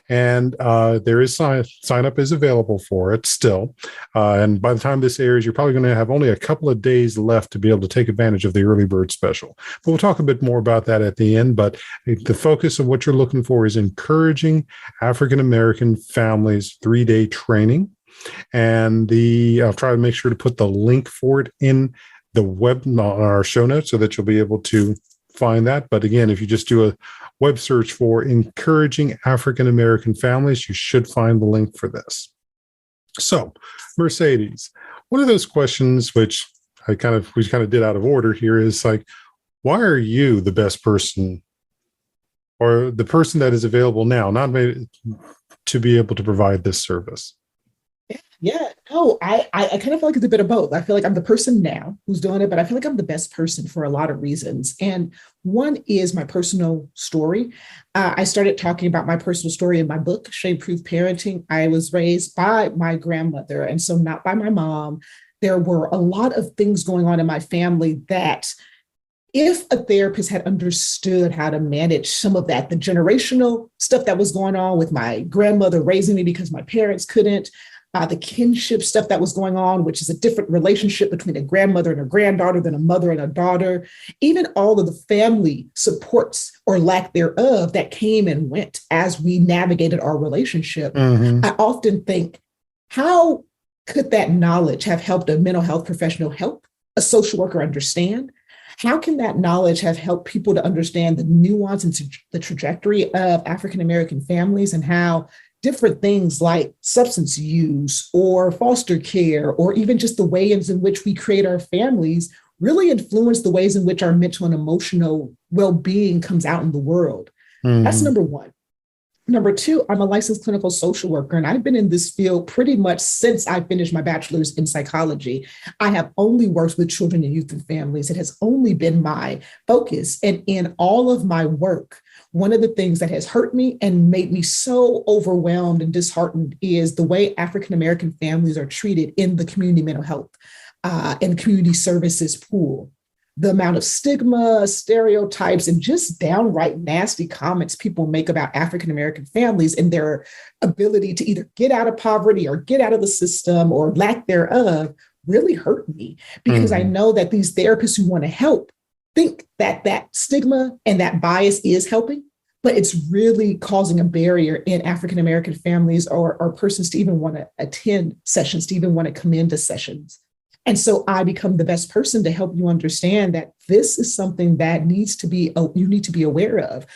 [SPEAKER 2] And there is sign up is available for it still. And by the time this airs, you're probably going to have only a couple of days left to be able to take advantage of the early bird special. But we'll talk a bit more about that at the end. But the focus of what you're looking for is encouraging African-American families 3-day training. And I'll try to make sure to put the link for it in the web, on our show notes, so that you'll be able to find that. But again, if you just do a web search for encouraging African-American families, you should find the link for this. So, Mercedes, one of those questions which we kind of did out of order here is like, why are you the best person, or the person that is available now, not maybe to be able to provide this service?
[SPEAKER 3] Yeah, no, I kind of feel like it's a bit of both. I feel like I'm the person now who's doing it, but I feel like I'm the best person for a lot of reasons. And one is my personal story. I started talking about my personal story in my book, Shame-Proof Parenting. I was raised by my grandmother, and so not by my mom. There were a lot of things going on in my family that, if a therapist had understood how to manage some of that, the generational stuff that was going on with my grandmother raising me because my parents couldn't, the kinship stuff that was going on, which is a different relationship between a grandmother and a granddaughter than a mother and a daughter, even all of the family supports or lack thereof that came and went as we navigated our relationship. I often think, how could that knowledge have helped a mental health professional help a social worker understand? How can that knowledge have helped people to understand the nuance and the trajectory of African American families, and how different things like substance use or foster care, or even just the ways in which we create our families, really influence the ways in which our mental and emotional well-being comes out in the world? That's number one. Number two, I'm a licensed clinical social worker, and I've been in this field pretty much since I finished my bachelor's in psychology. I have only worked with children and youth and families. It has only been my focus. And in all of my work, one of the things that has hurt me and made me so overwhelmed and disheartened is the way African American families are treated in the community mental health and community services pool. The amount of stigma, stereotypes, and just downright nasty comments people make about African American families and their ability to either get out of poverty or get out of the system or lack thereof really hurt me, because I know that these therapists who want to help think that that stigma and that bias is helping, but it's really causing a barrier in African American families or persons to even want to attend sessions, to even want to come into sessions. And so I become the best person to help you understand that this is something that you need to be aware of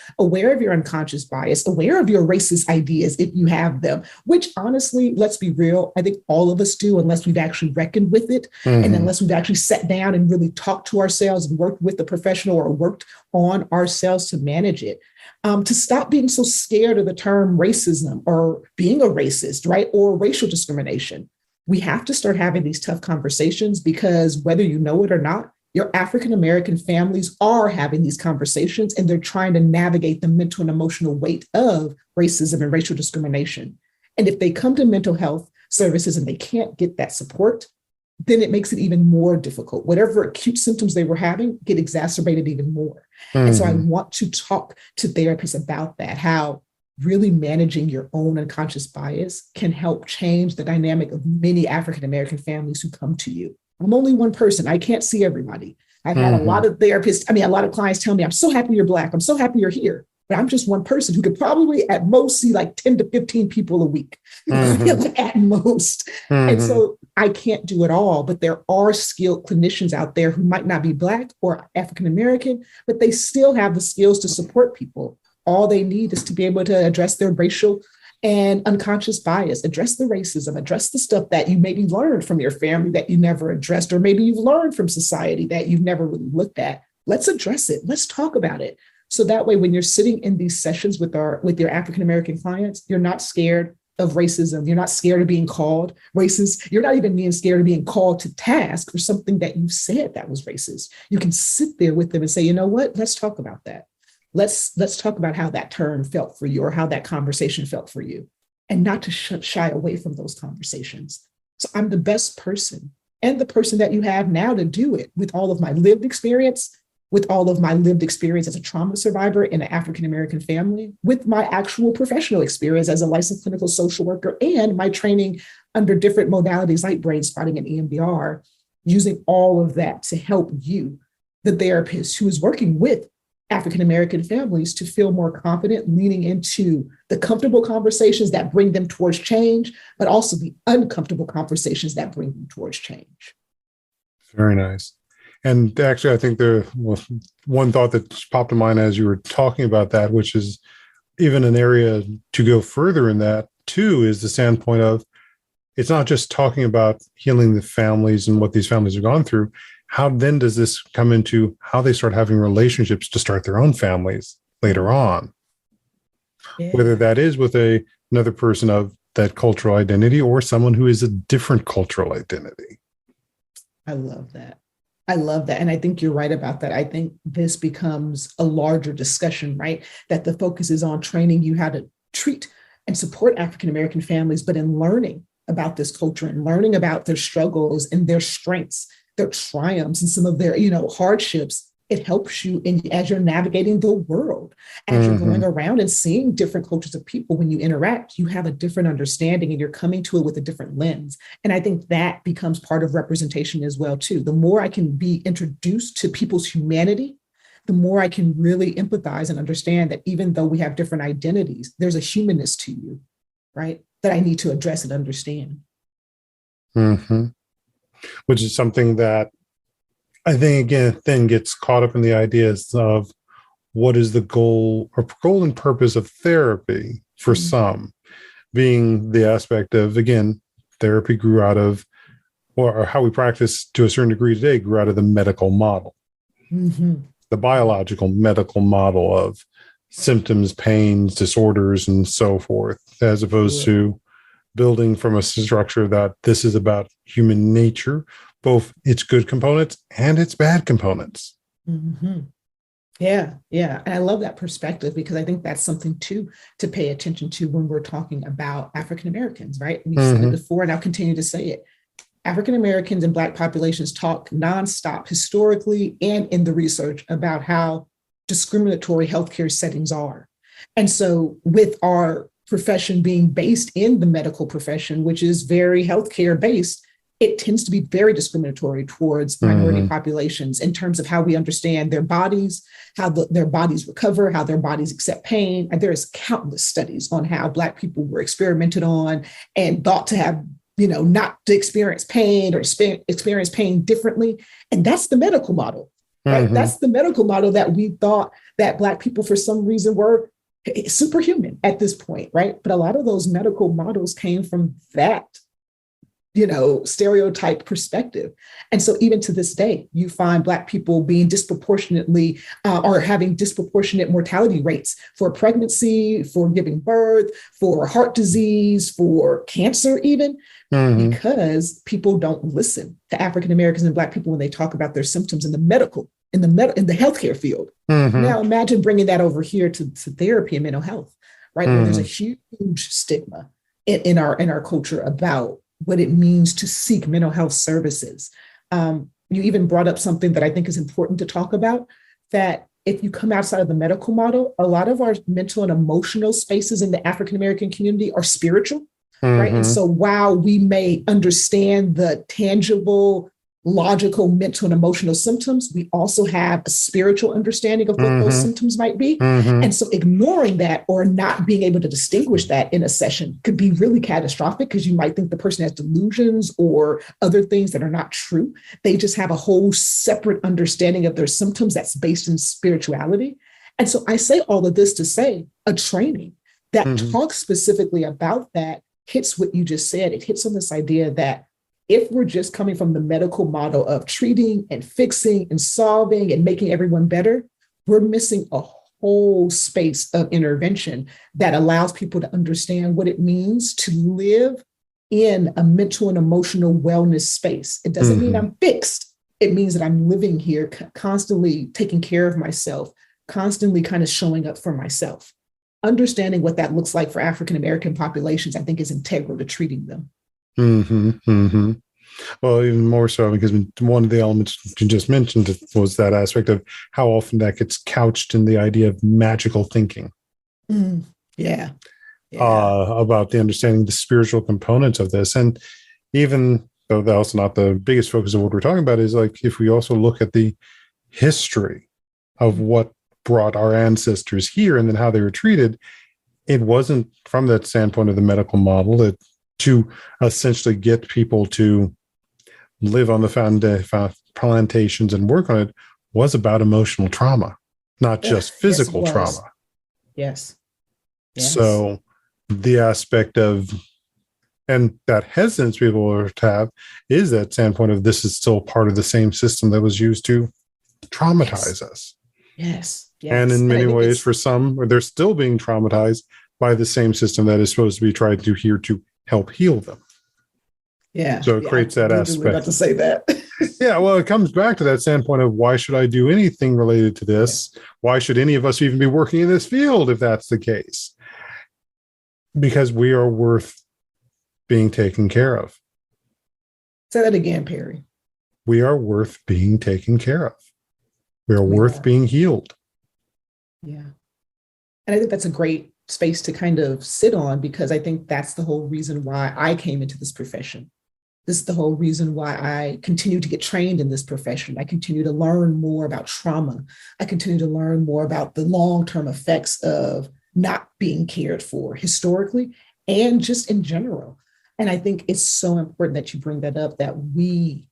[SPEAKER 3] your unconscious bias, aware of your racist ideas if you have them, which honestly, let's be real, I think all of us do, unless we've actually reckoned with it, and unless we've actually sat down and really talked to ourselves and worked with a professional or worked on ourselves to manage it. To stop being so scared of the term racism or being a racist, right? Or racial discrimination. We have to start having these tough conversations, because whether you know it or not, your African American families are having these conversations, and they're trying to navigate the mental and emotional weight of racism and racial discrimination. And if they come to mental health services and they can't get that support, then it makes it even more difficult. Whatever acute symptoms they were having get exacerbated even more. And so I want to talk to therapists about that, how really managing your own unconscious bias can help change the dynamic of many African American families who come to you. I'm only one person. I can't see everybody. I've had a lot of therapists, a lot of clients tell me, I'm so happy you're Black. I'm so happy you're here. But I'm just one person who could probably at most see like 10 to 15 people a week at most. And so I can't do it all, but there are skilled clinicians out there who might not be Black or African American, but they still have the skills to support people. All they need is to be able to address their racial and unconscious bias, address the racism, address the stuff that you maybe learned from your family that you never addressed, or maybe you've learned from society that you've never really looked at. Let's address it. Let's talk about it. So that way, when you're sitting in these sessions with your African American clients, you're not scared of racism. You're not scared of being called racist. You're not even being scared of being called to task for something that you said that was racist. You can sit there with them and say, you know what? Let's talk about that. Let's talk about how that term felt for you, or how that conversation felt for you, and not to shy away from those conversations. So I'm the best person, and the person that you have now to do it, with all of my lived experience, as a trauma survivor in an African American family, with my actual professional experience as a licensed clinical social worker, and my training under different modalities like brain spotting and EMDR, using all of that to help you, the therapist who is working with African American families, to feel more confident, leaning into the comfortable conversations that bring them towards change, but also the uncomfortable conversations that bring them towards change.
[SPEAKER 2] Very nice. And actually, I think one thought that popped in mind as you were talking about that, which is even an area to go further in that too, is the standpoint of, it's not just talking about healing the families and what these families have gone through. How then does this come into how they start having relationships to start their own families later on? Yeah. Whether that is with another person of that cultural identity, or someone who is a different cultural identity.
[SPEAKER 3] I love that. And I think you're right about that. I think this becomes a larger discussion, right? That the focus is on training you how to treat and support African American families, but in learning about this culture and learning about their struggles and their strengths, their triumphs, and some of their, hardships, it helps you as you're navigating the world, as you're going around and seeing different cultures of people. When you interact, you have a different understanding, and you're coming to it with a different lens. And I think that becomes part of representation as well, too. The more I can be introduced to people's humanity, the more I can really empathize and understand that even though we have different identities, there's a humanness to you, right? That I need to address and understand.
[SPEAKER 2] Which is something that I think again, it then gets caught up in the ideas of what is the goal or goal and purpose of therapy for some, being the aspect of, again, therapy grew out of, or how we practice to a certain degree today grew out of the medical model, the biological medical model of symptoms, pains, disorders, and so forth, as opposed to building from a structure that this is about human nature, both its good components and its bad components.
[SPEAKER 3] Yeah, yeah. And I love that perspective, because I think that's something to pay attention to when we're talking about African Americans, right? We've said it before, and I'll continue to say it. African Americans and Black populations talk nonstop historically and in the research about how discriminatory healthcare settings are. And so with our profession being based in the medical profession, which is very healthcare based, it tends to be very discriminatory towards minority populations in terms of how we understand their bodies, how their bodies recover, how their bodies accept pain. And there's countless studies on how Black people were experimented on and thought to have, not to experience pain or experience pain differently. And that's the medical model, right? That's the medical model that we thought that Black people, for some reason, were superhuman at this point, right? But a lot of those medical models came from that stereotype perspective. And so even to this day, you find Black people being disproportionately or having disproportionate mortality rates for pregnancy, for giving birth, for heart disease, for cancer, even because people don't listen to African Americans and Black people when they talk about their symptoms in the healthcare field. Now imagine bringing that over here to therapy and mental health, right? Where there's a huge stigma in our culture about what it means to seek mental health services. You even brought up something that I think is important to talk about, that if you come outside of the medical model, a lot of our mental and emotional spaces in the African-American community are spiritual, right? And so while we may understand the tangible, logical, mental and emotional symptoms, we also have a spiritual understanding of what those symptoms might be. And so ignoring that or not being able to distinguish that in a session could be really catastrophic, because you might think the person has delusions or other things that are not true. They just have a whole separate understanding of their symptoms that's based in spirituality. And so I say all of this to say a training that talks specifically about that hits what you just said. It hits on this idea that if we're just coming from the medical model of treating and fixing and solving and making everyone better, we're missing a whole space of intervention that allows people to understand what it means to live in a mental and emotional wellness space. It doesn't mean I'm fixed. It means that I'm living here, constantly taking care of myself, constantly kind of showing up for myself. Understanding what that looks like for African-American populations, I think, is integral to treating them.
[SPEAKER 2] Well, even more so, because one of the elements you just mentioned was that aspect of how often that gets couched in the idea of magical thinking.
[SPEAKER 3] About
[SPEAKER 2] the understanding the spiritual components of this. And even though that's not the biggest focus of what we're talking about, is like, if we also look at the history of what brought our ancestors here and then how they were treated, it wasn't from that standpoint of the medical model that to essentially get people to live on the plantations and work on it was about emotional trauma, not just physical trauma.
[SPEAKER 3] Yes.
[SPEAKER 2] So the aspect of, and that hesitance people have is that standpoint of this is still part of the same system that was used to traumatize us.
[SPEAKER 3] Yes.
[SPEAKER 2] And in many ways, for some, they're still being traumatized by the same system that is supposed to be trying to here to help heal them. So it creates that aspect.
[SPEAKER 3] About to say that.
[SPEAKER 2] Well, it comes back to that standpoint of why should I do anything related to this? Why should any of us even be working in this field if that's the case? Because we are worth being taken care of.
[SPEAKER 3] Say that again, Perry.
[SPEAKER 2] We are worth being taken care of. We are worth being healed.
[SPEAKER 3] Yeah. And I think that's a great space to kind of sit on, because I think that's the whole reason why I came into this profession. This is the whole reason why I continue to get trained in this profession. I continue to learn more about trauma. I continue to learn more about the long-term effects of not being cared for historically and just in general. And I think it's so important that you bring that up, that we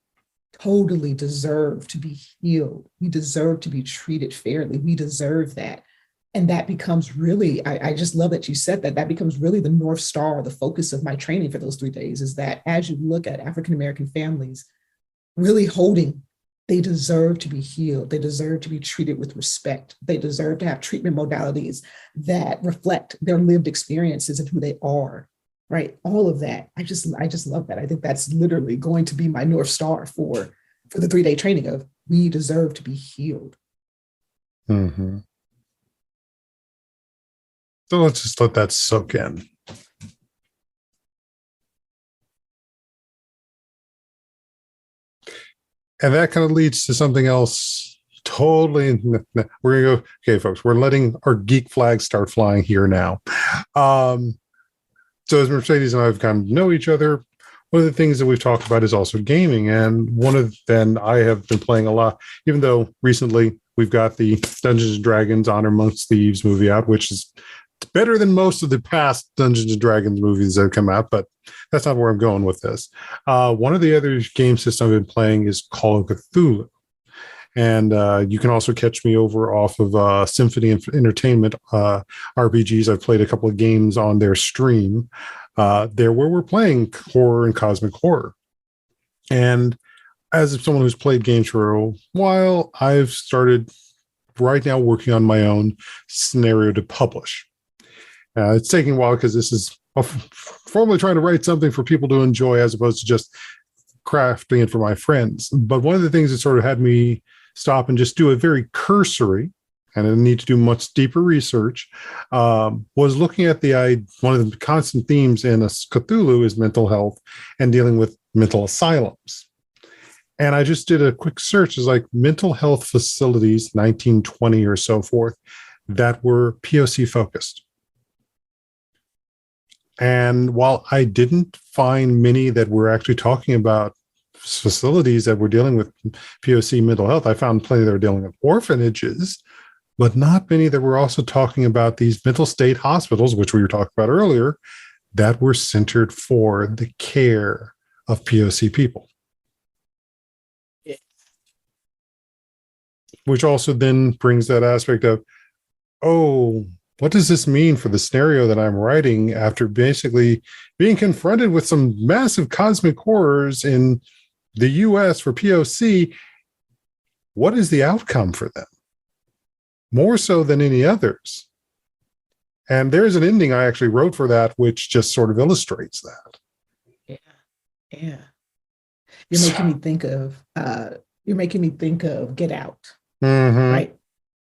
[SPEAKER 3] totally deserve to be healed. We deserve to be treated fairly. We deserve that. And that becomes really, I just love that you said that. That becomes really the North Star, the focus of my training for those 3 days, is that as you look at African-American families, really holding, they deserve to be healed. They deserve to be treated with respect. They deserve to have treatment modalities that reflect their lived experiences and who they are, right? All of that. I just love that. I think that's literally going to be my North Star for the 3-day training of we deserve to be healed.
[SPEAKER 2] Mm-hmm. So let's just let that soak in. And that kind of leads to something else totally. We're going to go, okay, folks, we're letting our geek flag start flying here now. So as Mercedes and I have gotten to know each other, one of the things that we've talked about is also gaming. And then I have been playing a lot, even though recently we've got the Dungeons & Dragons Honor Amongst Thieves movie out, which is better than most of the past Dungeons & Dragons movies that have come out, but that's not where I'm going with this. One of the other game systems I've been playing is Call of Cthulhu. And you can also catch me over off of Symphony Entertainment RPGs. I've played a couple of games on their stream there where we're playing horror and cosmic horror. And as someone who's played games for a while, I've started right now working on my own scenario to publish. It's taking a while because this is formally trying to write something for people to enjoy as opposed to just crafting it for my friends. But one of the things that sort of had me stop and just do a very cursory, and I need to do much deeper research, was looking at one of the constant themes in Cthulhu is mental health and dealing with mental asylums. And I just did a quick search. It's like mental health facilities, 1920 or so forth, that were POC focused. And while I didn't find many that were actually talking about facilities that were dealing with POC mental health, I found plenty that were dealing with orphanages, but not many that were also talking about these mental state hospitals, which we were talking about earlier, that were centered for the care of POC people.
[SPEAKER 3] Yeah.
[SPEAKER 2] Which also then brings that aspect of, oh, what does this mean for the scenario that I'm writing after basically being confronted with some massive cosmic horrors in the US for POC? What is the outcome for them? More so than any others. And there's an ending I actually wrote for that, which just sort of illustrates that.
[SPEAKER 3] Yeah. You're making me think of Get Out,
[SPEAKER 2] mm-hmm.
[SPEAKER 3] right?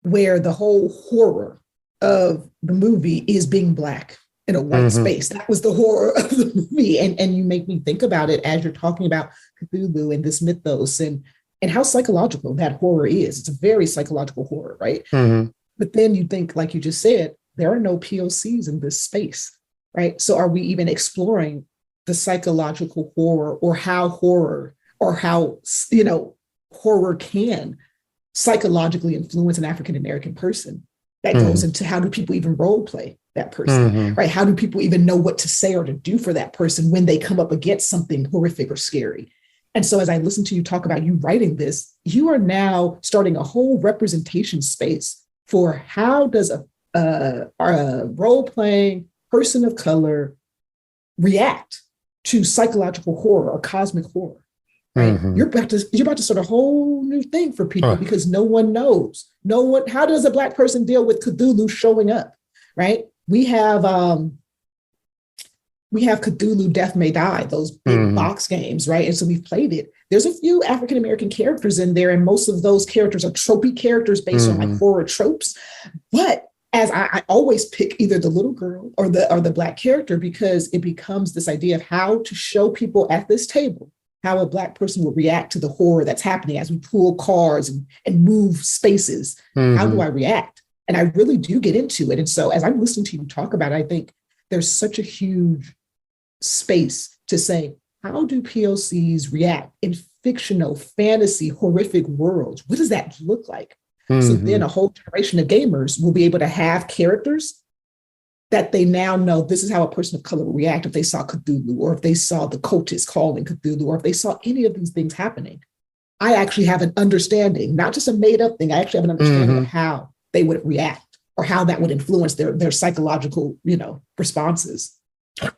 [SPEAKER 3] Where the whole horror of the movie is being Black in a white
[SPEAKER 2] mm-hmm.
[SPEAKER 3] space. That was the horror of the movie. And you make me think about it as you're talking about Cthulhu and this mythos and how psychological that horror is. It's a very psychological horror, right?
[SPEAKER 2] Mm-hmm.
[SPEAKER 3] But then you think, like you just said, there are no POCs in this space, right? So are we even exploring the psychological horror or how horror can psychologically influence an African-American person? That
[SPEAKER 2] mm-hmm.
[SPEAKER 3] goes into how do people even role play that person, mm-hmm. right? How do people even know what to say or to do for that person when they come up against something horrific or scary? And so as I listen to you talk about you writing this, you are now starting a whole representation space for how does a role-playing person of color react to psychological horror or cosmic horror. Right?
[SPEAKER 2] Mm-hmm.
[SPEAKER 3] You're about to start a whole new thing for people because no one knows. How does a Black person deal with Cthulhu showing up? Right? We have Cthulhu Death May Die, those big
[SPEAKER 2] mm-hmm.
[SPEAKER 3] box games, right? And so we've played it. There's a few African-American characters in there, and most of those characters are tropey characters based
[SPEAKER 2] mm-hmm.
[SPEAKER 3] on like horror tropes. But as I always pick either the little girl or the Black character, because it becomes this idea of how to show people at this table how a Black person would react to the horror that's happening as we pull cars and move spaces. Mm-hmm. How do I react? And I really do get into it. And so as I'm listening to you talk about it, I think there's such a huge space to say, how do POCs react in fictional, fantasy, horrific worlds? What does that look like? Mm-hmm. So then a whole generation of gamers will be able to have characters that they now know this is how a person of color would react if they saw Cthulhu, or if they saw the cultists calling Cthulhu, or if they saw any of these things happening. I actually have an understanding, not just a made up thing. I actually have an understanding of how they would react or how that would influence their psychological, responses.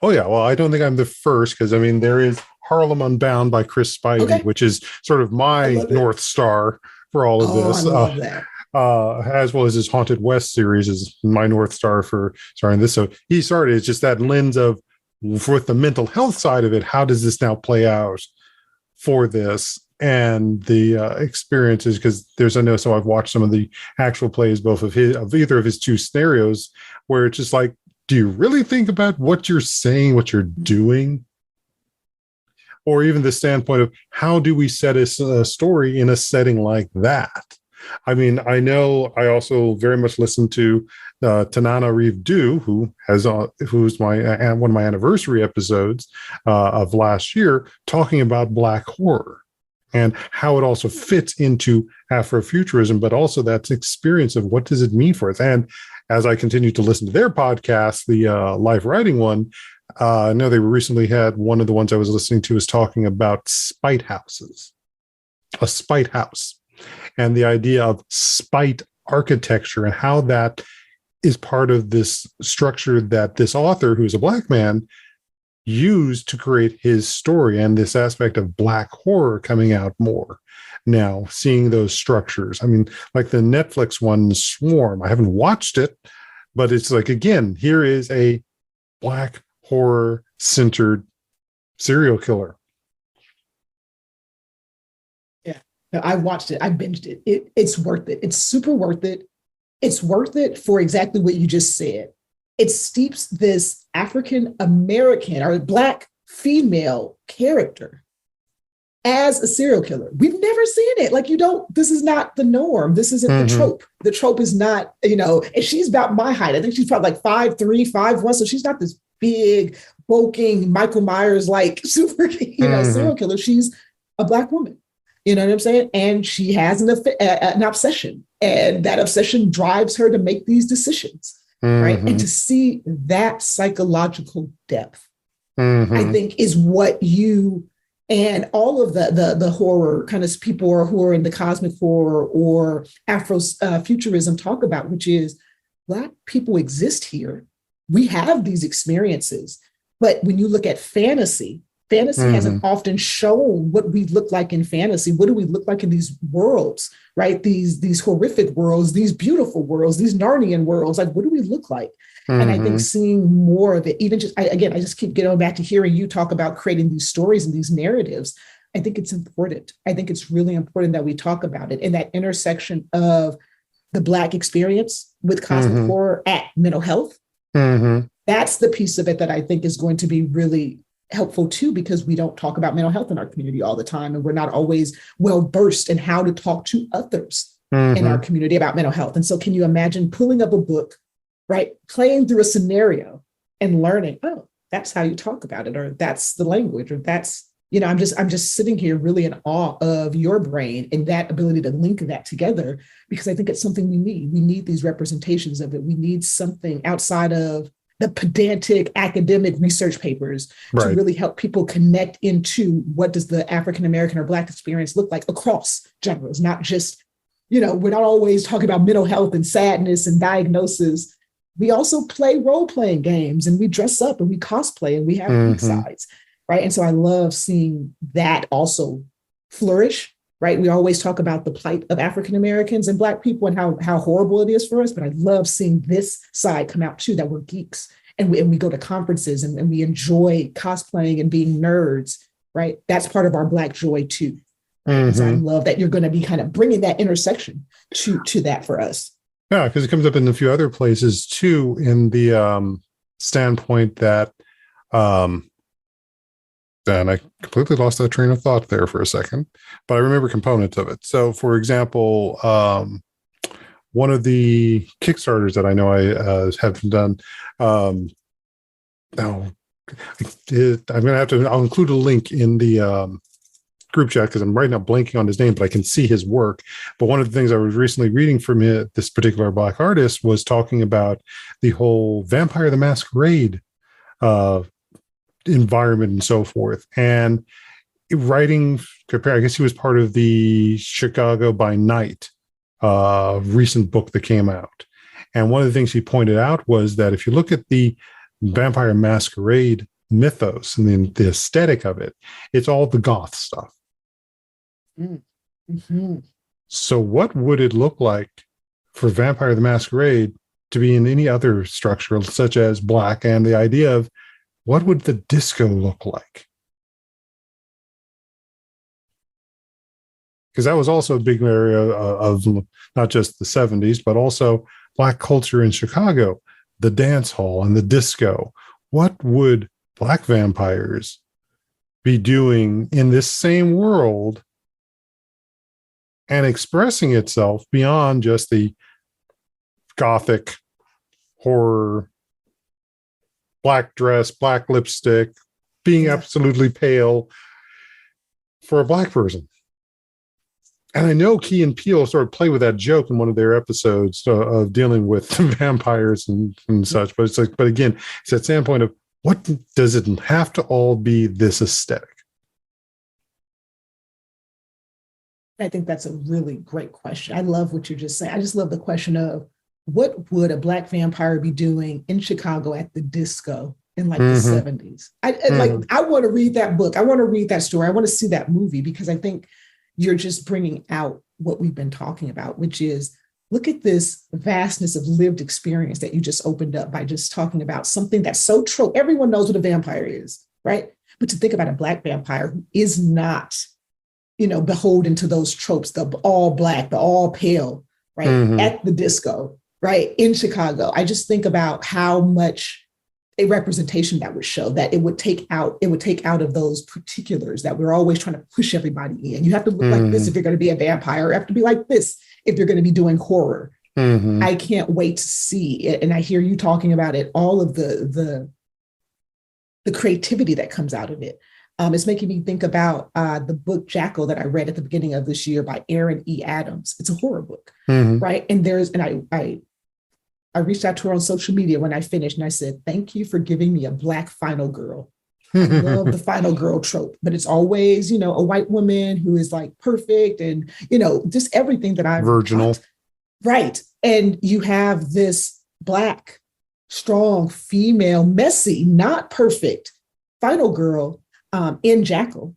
[SPEAKER 2] Oh yeah. Well, I don't think I'm the first, because I mean, there is Harlem Unbound by Chris Spivey,
[SPEAKER 3] Okay.
[SPEAKER 2] which is sort of my North Star for all of this.
[SPEAKER 3] I love that.
[SPEAKER 2] As well as his Haunted West series is my North Star for starting this. So he started, it's just that lens of, with the mental health side of it, how does this now play out for this? And the experiences, because so I've watched some of the actual plays, both of either of his two scenarios, where it's just like, do you really think about what you're saying, what you're doing? Or even the standpoint of, how do we set a story in a setting like that? I mean, I know I also very much listen to Tanana Reeve-Du, who's one of my anniversary episodes of last year, talking about Black horror and how it also fits into Afrofuturism, but also that experience of what does it mean for us. And as I continue to listen to their podcast, the Life Writing one, I know they recently had one of the ones I was listening to was talking about spite houses, a spite house, and the idea of spite architecture and how that is part of this structure that this author, who's a Black man, used to create his story, and this aspect of Black horror coming out more now, seeing those structures. I mean, like the Netflix one, Swarm, I haven't watched it, but it's like, again, here is a Black horror centered serial killer.
[SPEAKER 3] Yeah, no, I watched it. I binged it. It's worth it. It's super worth it. It's worth it for exactly what you just said. It steeps this African American or Black female character as a serial killer. We've never seen it. This is not the norm. This isn't the trope. The trope is not, and she's about my height. I think she's probably like 5'3", 5'1". So she's not this big, bulking, Michael Myers-like super, serial killer. She's a Black woman. You know what I'm saying? And she has an obsession, and that obsession drives her to make these decisions, right? And to see that psychological depth, I think, is what you and all of the horror kind of people who are in the cosmic horror or Afrofuturism talk about, which is Black people exist here. We have these experiences, but when you look at fantasy hasn't often shown what we look like in fantasy. What do we look like in these worlds, right? These horrific worlds, these beautiful worlds, these Narnian worlds. Like, what do we look like? And I think seeing more of it, even I just keep going back to hearing you talk about creating these stories and these narratives. I think it's important. I think it's really important that we talk about it in that intersection of the Black experience with cosmic horror at mental health. That's the piece of it that I think is going to be really helpful too, because we don't talk about mental health in our community all the time. And we're not always well versed in how to talk to others in our community about mental health. And so can you imagine pulling up a book, right? Playing through a scenario and learning, oh, that's how you talk about it, or that's the language, or that's, I'm just sitting here really in awe of your brain and that ability to link that together, because I think it's something we need. We need these representations of it. We need something outside of the pedantic academic research papers to really help people connect into what does the African-American or Black experience look like across genres, not just, we're not always talking about mental health and sadness and diagnosis. We also play role-playing games, and we dress up and we cosplay and we have geek sides, right? And so I love seeing that also flourish, right? We always talk about the plight of African-Americans and Black people and how horrible it is for us, but I love seeing this side come out too, that we're geeks and we go to conferences and we enjoy cosplaying and being nerds, right? That's part of our Black joy too. So I love that you're going to be kind of bringing that intersection to that for us.
[SPEAKER 2] Yeah, because it comes up in a few other places too, in the standpoint that, and I completely lost that train of thought there for a second, but I remember components of it. So, for example, one of the Kickstarters that I know I have done, I'm going to I'll include a link in the group chat because I'm right now blanking on his name, but I can see his work. But one of the things I was recently reading from this particular Black artist was talking about the whole Vampire the Masquerade environment and so forth. And writing, I guess he was part of the Chicago by Night recent book that came out. And one of the things he pointed out was that if you look at the Vampire Masquerade mythos and the aesthetic of it, it's all the goth stuff.
[SPEAKER 3] Mm-hmm.
[SPEAKER 2] So what would it look like for Vampire the Masquerade to be in any other structure, such as black, and the idea of what would the disco look like? Because that was also a big area of not just the 70s, but also black culture in Chicago, the dance hall and the disco. What would black vampires be doing in this same world and expressing itself beyond just the gothic horror, black dress, black lipstick, being absolutely pale for a black person? And I know Key and Peele sort of play with that joke in one of their episodes of dealing with vampires and such. But it's like, but again, it's that standpoint of what does it have to all be this aesthetic?
[SPEAKER 3] I think that's a really great question. I love what you're just saying. I just love the question of what would a black vampire be doing in Chicago at the disco in like the 70s? I want to read that book. I want to read that story. I want to see that movie, because I think you're just bringing out what we've been talking about, which is look at this vastness of lived experience that you just opened up by just talking about something that's so true. Everyone knows what a vampire is, right? But to think about a black vampire who is not, beholden to those tropes, the all black, the all pale, right? At the disco, right? In Chicago. I just think about how much a representation that would show that it would take out of those particulars that we're always trying to push everybody in. You have to look like this if you're going to be a vampire. You have to be like this if you're going to be doing horror. I can't wait to see it. And I hear you talking about it, all of the creativity that comes out of it. It's making me think about the book Jackal that I read at the beginning of this year by Aaron E. Adams. It's a horror book, right? And I reached out to her on social media when I finished, and I said, thank you for giving me a black final girl. I love the final girl trope, but it's always, a white woman who is like perfect and, just everything that I'm
[SPEAKER 2] virginal.
[SPEAKER 3] Taught. Right. And you have this black, strong, female, messy, not perfect final girl in Jackal.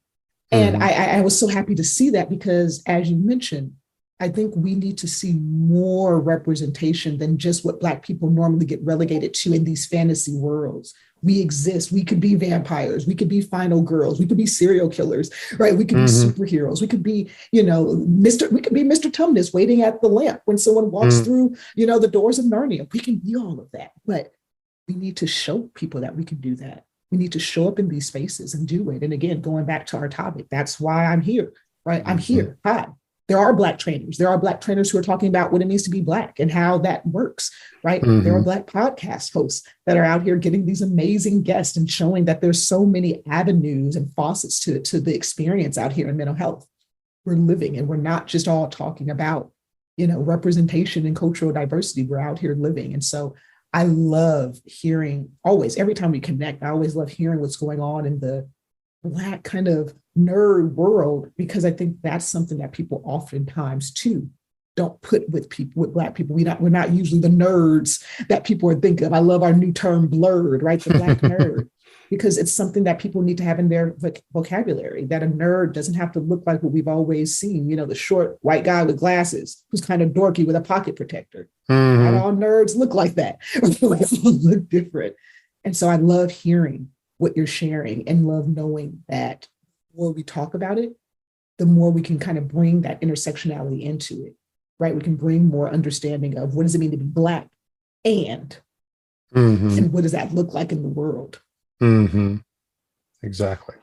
[SPEAKER 3] And I was so happy to see that, because as you mentioned, I think we need to see more representation than just what Black people normally get relegated to in these fantasy worlds. We exist. We could be vampires. We could be final girls. We could be serial killers, right? We could be superheroes. We could be, we could be Mr. Tumnus waiting at the lamp when someone walks through, the doors of Narnia. We can be all of that, but we need to show people that we can do that. We need to show up in these spaces and do it. And again, going back to our topic, that's why I'm here, right? I'm here. Hi. There are Black trainers. There are Black trainers who are talking about what it means to be Black and how that works, right? There are Black podcast hosts that are out here getting these amazing guests and showing that there's so many avenues and faucets to the experience out here in mental health. We're living, and we're not just all talking about, representation and cultural diversity. We're out here living. And so I love hearing every time we connect, I always love hearing what's going on in the Black kind of nerd world, because I think that's something that people oftentimes too don't put with Black people. We're not usually the nerds that people are thinking of. I love our new term blerd, right? The Black nerd, because it's something that people need to have in their vocabulary, that a nerd doesn't have to look like what we've always seen, the short white guy with glasses who's kind of dorky with a pocket protector. Not all nerds look like that. They look different. And so I love hearing what you're sharing and love knowing that the more we talk about it, the more we can kind of bring that intersectionality into it, right? We can bring more understanding of what does it mean to be Black and what does that look like in the world?
[SPEAKER 2] Exactly.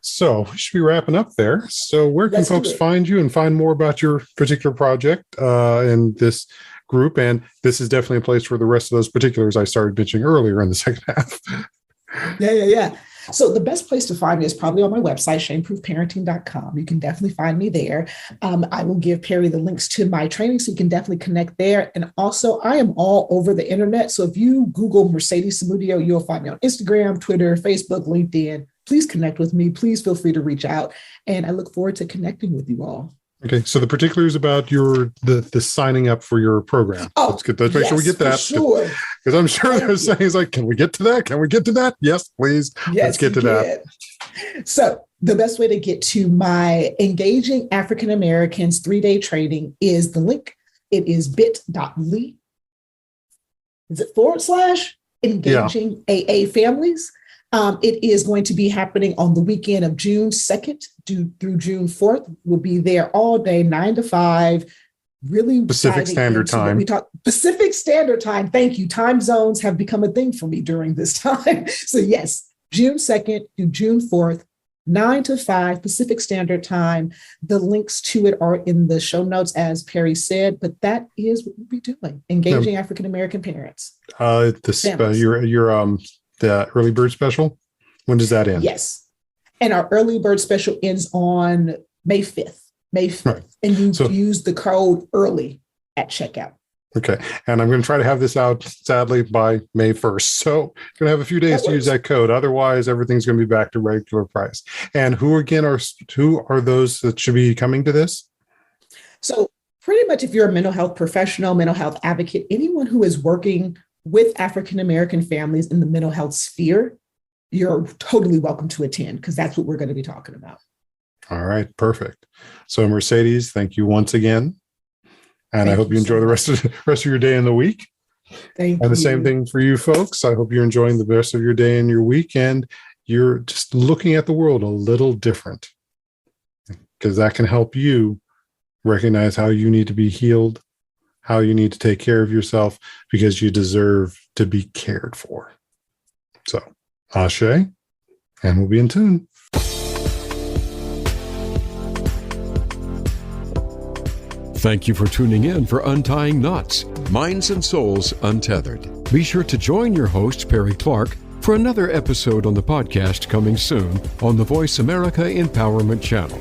[SPEAKER 2] So we should be wrapping up there. So where can folks find you and find more about your particular project and this group? And this is definitely a place for the rest of those particulars I started mentioning earlier in the second half.
[SPEAKER 3] Yeah. So the best place to find me is probably on my website, shameproofparenting.com. You can definitely find me there. I will give Perry the links to my training, so you can definitely connect there. And also, I am all over the internet. So if you Google Mercedes Samudio, you'll find me on Instagram, Twitter, Facebook, LinkedIn, please connect with me. Please feel free to reach out. And I look forward to connecting with you all.
[SPEAKER 2] Okay, so the particulars about the signing up for your program. Let's make sure we get that.
[SPEAKER 3] Sure.
[SPEAKER 2] Because I'm sure there's things like, can we get to that? Can we get to that? Yes, please.
[SPEAKER 3] Yes,
[SPEAKER 2] let's get to that.
[SPEAKER 3] So the best way to get to my Engaging African Americans 3-day training is the link. It is bit.ly. Is it / Engaging AA Families? It is going to be happening on the weekend of June 2nd through June 4th. We'll be there all day, 9 to 5. Really
[SPEAKER 2] Pacific Standard Time.
[SPEAKER 3] Pacific Standard Time. Thank you. Time zones have become a thing for me during this time. So yes, June 2nd through June 4th, 9 to 5 Pacific Standard Time. The links to it are in the show notes, as Perry said, but that is what we'll be doing. Engaging African American parents. The early bird special, when does that end? Yes. And our early bird special ends on May 5th. Right. And you use the code EARLY at checkout.
[SPEAKER 2] Okay. And I'm going to try to have this out, sadly, by May 1st. So you're going to have a few days to use that code. Otherwise, everything's going to be back to regular price. And who are those that should be coming to this?
[SPEAKER 3] So pretty much if you're a mental health professional, mental health advocate, anyone who is working with African American families in the mental health sphere, you're totally welcome to attend, because that's what we're going to be talking about. All
[SPEAKER 2] right, perfect. So Mercedes, thank you once again. And I hope you enjoy the rest of your day and the week.
[SPEAKER 3] Thank you.
[SPEAKER 2] And the same thing for you folks. I hope you're enjoying the rest of your day and your week, and you're just looking at the world a little different, because that can help you recognize how you need to be healed, how you need to take care of yourself, because you deserve to be cared for. So, ashe, and we'll be in tune.
[SPEAKER 1] Thank you for tuning in for Untying Knots, Minds and Souls Untethered. Be sure to join your host, Perry Clark, for another episode on the podcast coming soon on the Voice America Empowerment Channel.